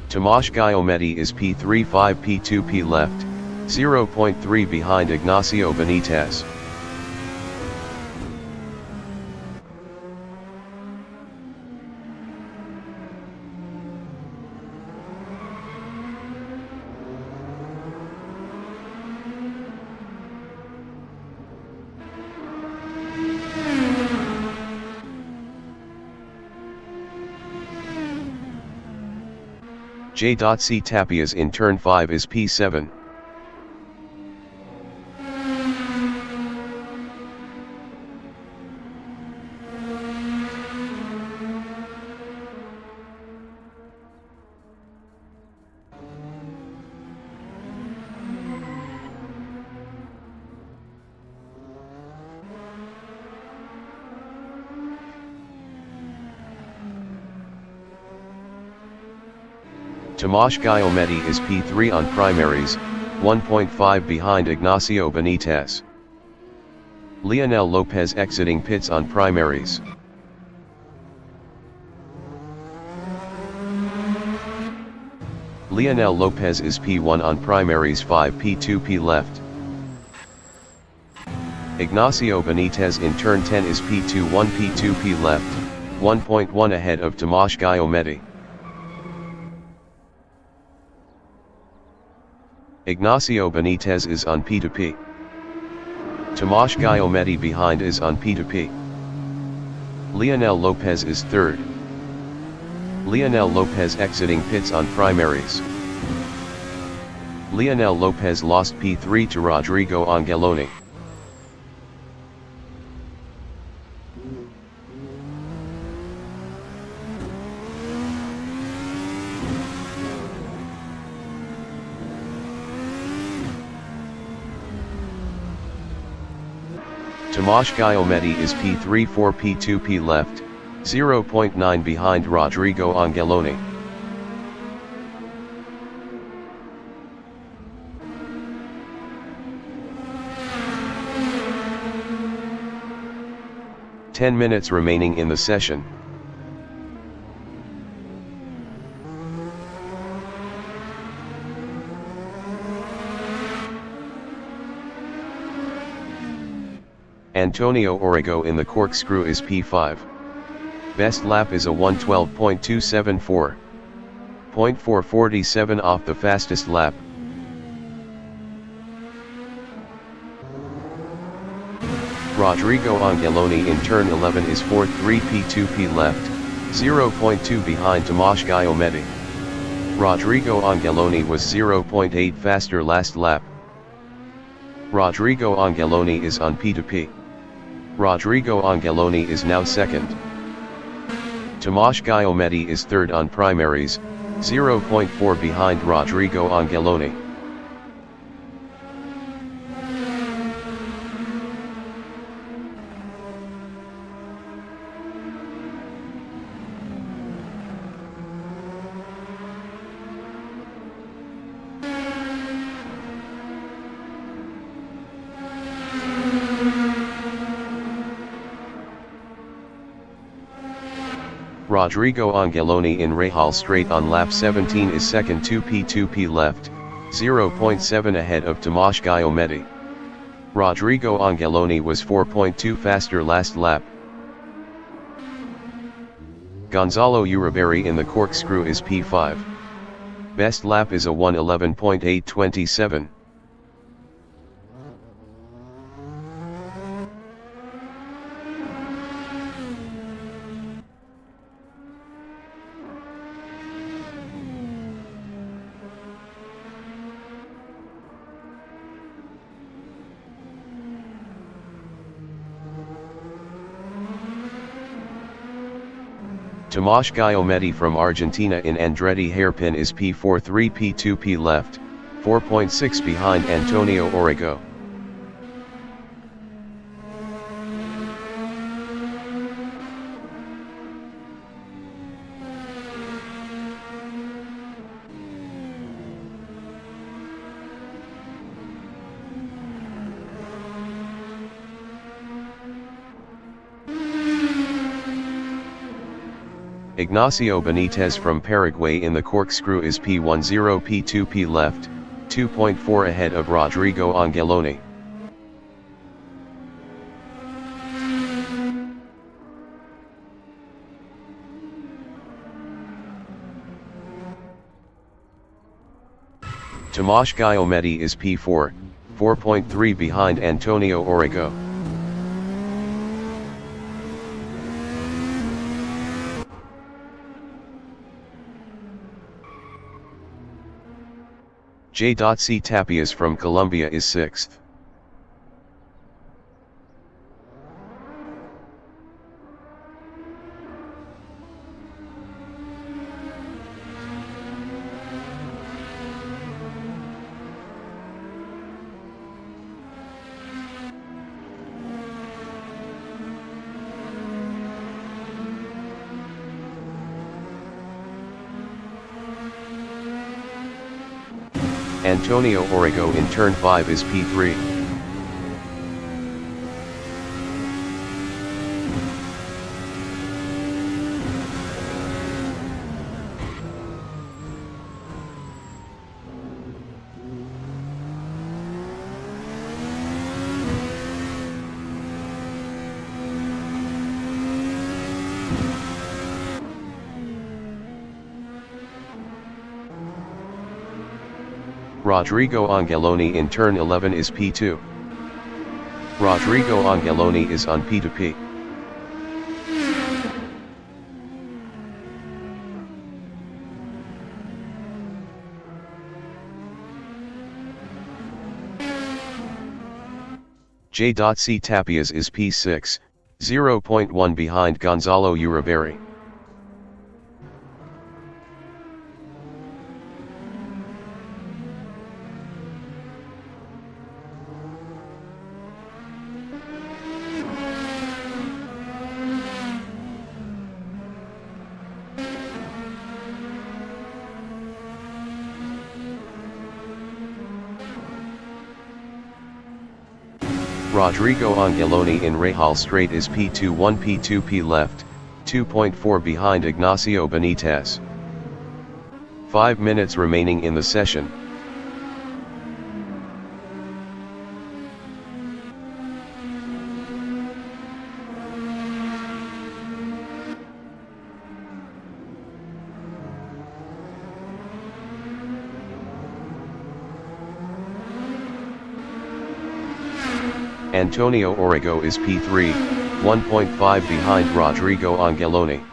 Tomasz Giometti is P3 5P2P left, 0.3 behind Ignacio Benitez. J.C. Tapias in turn 5 is P7. Tomasz Guglielmetti is P3 on primaries, 1.5 behind Ignacio Benitez. Lionel Lopez exiting pits on primaries. Lionel Lopez is P1 on primaries, 5 P2 P left. Ignacio Benitez in turn 10 is P2 1 P2 P left, 1.1 ahead of Tomasz Guglielmetti. Ignacio Benitez is on P2P. Tomasz Guglielmetti behind is on P2P. Lionel Lopez is third. Lionel Lopez exiting pits on primaries. Lionel Lopez lost P3 to Rodrigo Angeloni. Tomasz Guglielmetti is P3 4 P2 P left, 0.9 behind Rodrigo Angeloni. Ten minutes remaining in the session. Antonio Orrego in the corkscrew is P5. Best lap is a 1:12.274. 0.447 off the fastest lap. Rodrigo Angeloni in turn 11 is 4th, 3 P2 P left, 0.2 behind Tomasz Guglielmetti. Rodrigo Angeloni was 0.8 faster last lap. Rodrigo Angeloni is on P2P. Rodrigo Angeloni is now second. Tomasz Guglielmetti is third on primaries, 0.4 behind Rodrigo Angeloni. Rodrigo Angeloni in Rahal straight on lap 17 is second, 2 P2 P left, 0.7 ahead of Tomasz Guglielmetti. Rodrigo Angeloni was 4.2 faster last lap. Gonzalo Uribarri in the corkscrew is P5. Best lap is a 1:11.827. Tomasz Guglielmetti from Argentina in Andretti hairpin is P4 3 P2 P left, 4.6 behind Antonio Orrego. Ignacio Benitez from Paraguay in the corkscrew is P10 P2 P left, 2.4 ahead of Rodrigo Angeloni. Tomasz Guglielmetti is P4, 4.3 behind Antonio Orrego. J.C. Tapias from Colombia is 6th. Antonio Orrego in turn 5 is P3. Rodrigo Angeloni in turn 11 is P2. Rodrigo Angeloni is on P2P. J.C. Tapias is P6, 0.1 behind Gonzalo Uribarri. Rodrigo Angeloni in Rahal Straight is P2 1 P2P left, 2.4 behind Ignacio Benitez. 5 minutes remaining in the session. Antonio Orrego is P3, 1.5 behind Rodrigo Angeloni.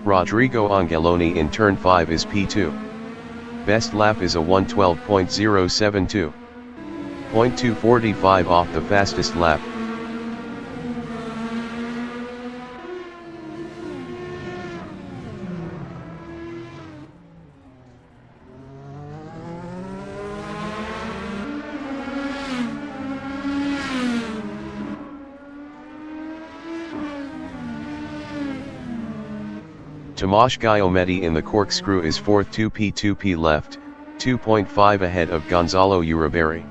Rodrigo Angeloni in turn 5 is P2. Best lap is a 1:12.072. 0.245 off the fastest lap. Tomasz Guillaumetti in the corkscrew is 4th 2P left, 2.5 ahead of Gonzalo Uribarri.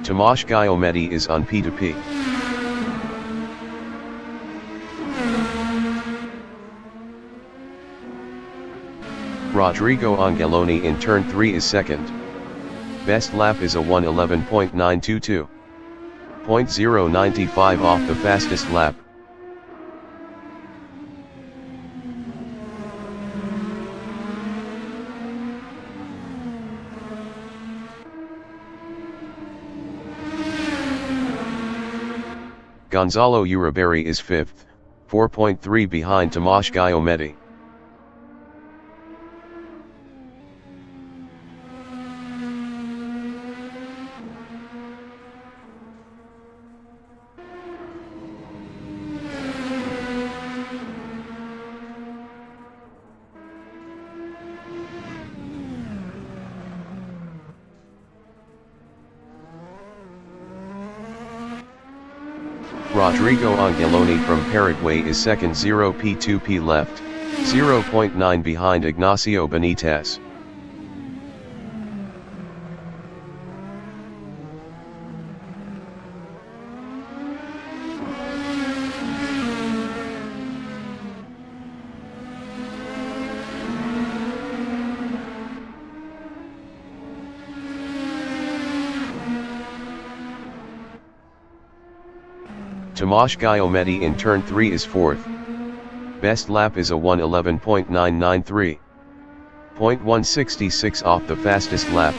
Tomasz Guillaumetti is on P2P. Rodrigo Angeloni in turn 3 is second. Best lap is a 1:11.922. 0.095 off the fastest lap. Gonzalo Uribarri is 5th, 4.3 behind Tomasz Guillaumetti. Rodrigo Angeloni from Paraguay is second 0P2P left, 0.9 behind Ignacio Benitez. Tomasz Guillaumetti in turn 3 is 4th. Best lap is a 1:11.993. 0.166 off the fastest lap.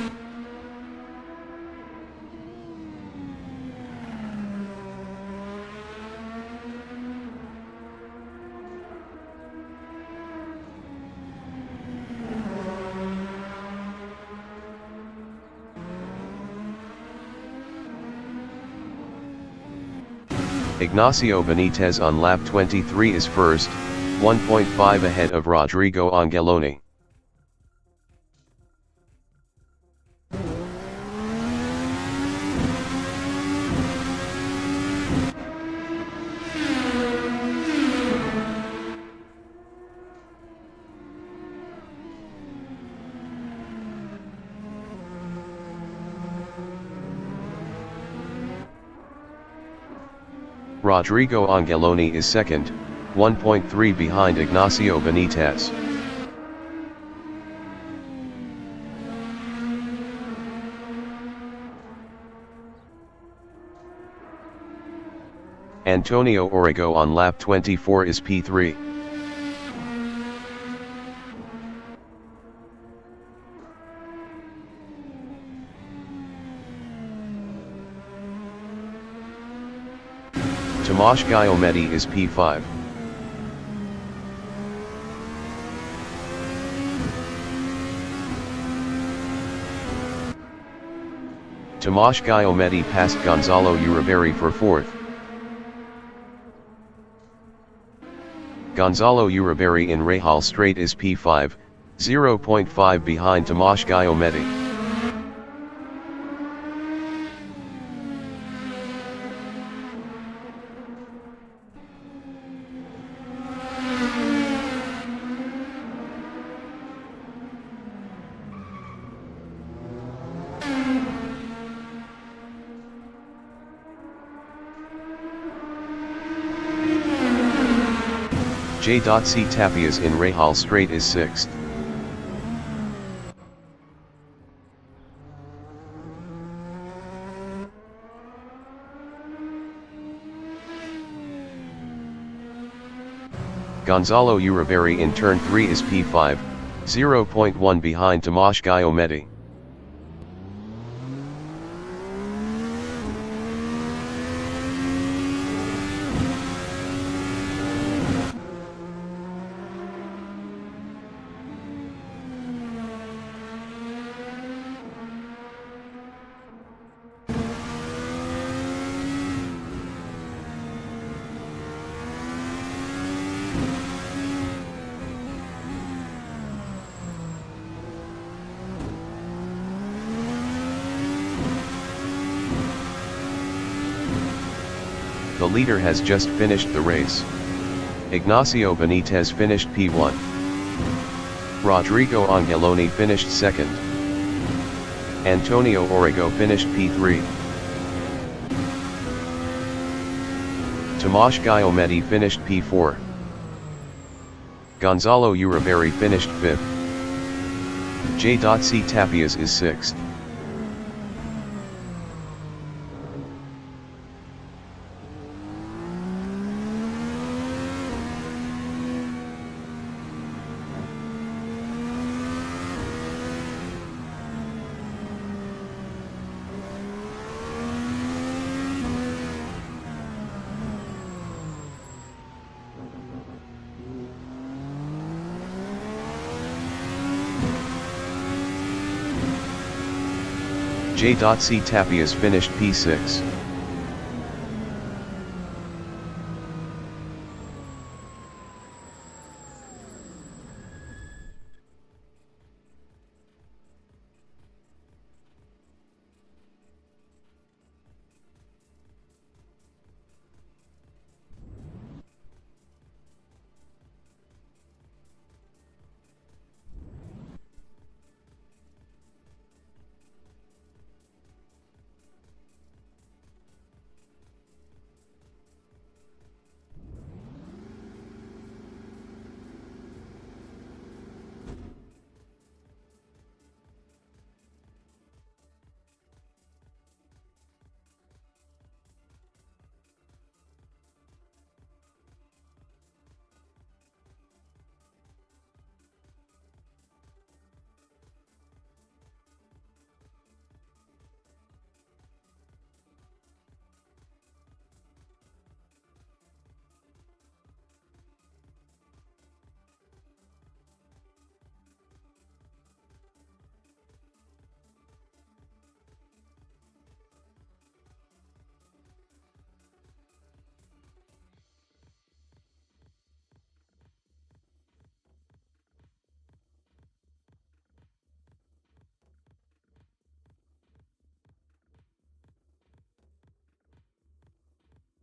Ignacio Benitez on lap 23 is first, 1.5 ahead of Rodrigo Angeloni. Rodrigo Angeloni is second, 1.3 behind Ignacio Benitez. Antonio Origo on lap 24 is P3. Tomasz Guillaumetti is P5. Tomasz Guillaumetti passed Gonzalo Uribarri for fourth. Gonzalo Uribarri in Rahal Straight is P5, 0.5 behind Tomasz Guillaumetti. J.C. Tapias in Rahal Straight is sixth. Gonzalo Uribarri in turn 3 is P5, 0.1 behind Tomasz Guillaumetti. The leader has just finished the race. Ignacio Benitez finished P1. Rodrigo Angeloni finished second. Antonio Origo finished P3. Tomasz Guillaumetti finished P4. Gonzalo Uribarri finished 5th. J.C. Tapias is 6th. J.C. Tapias finished P6.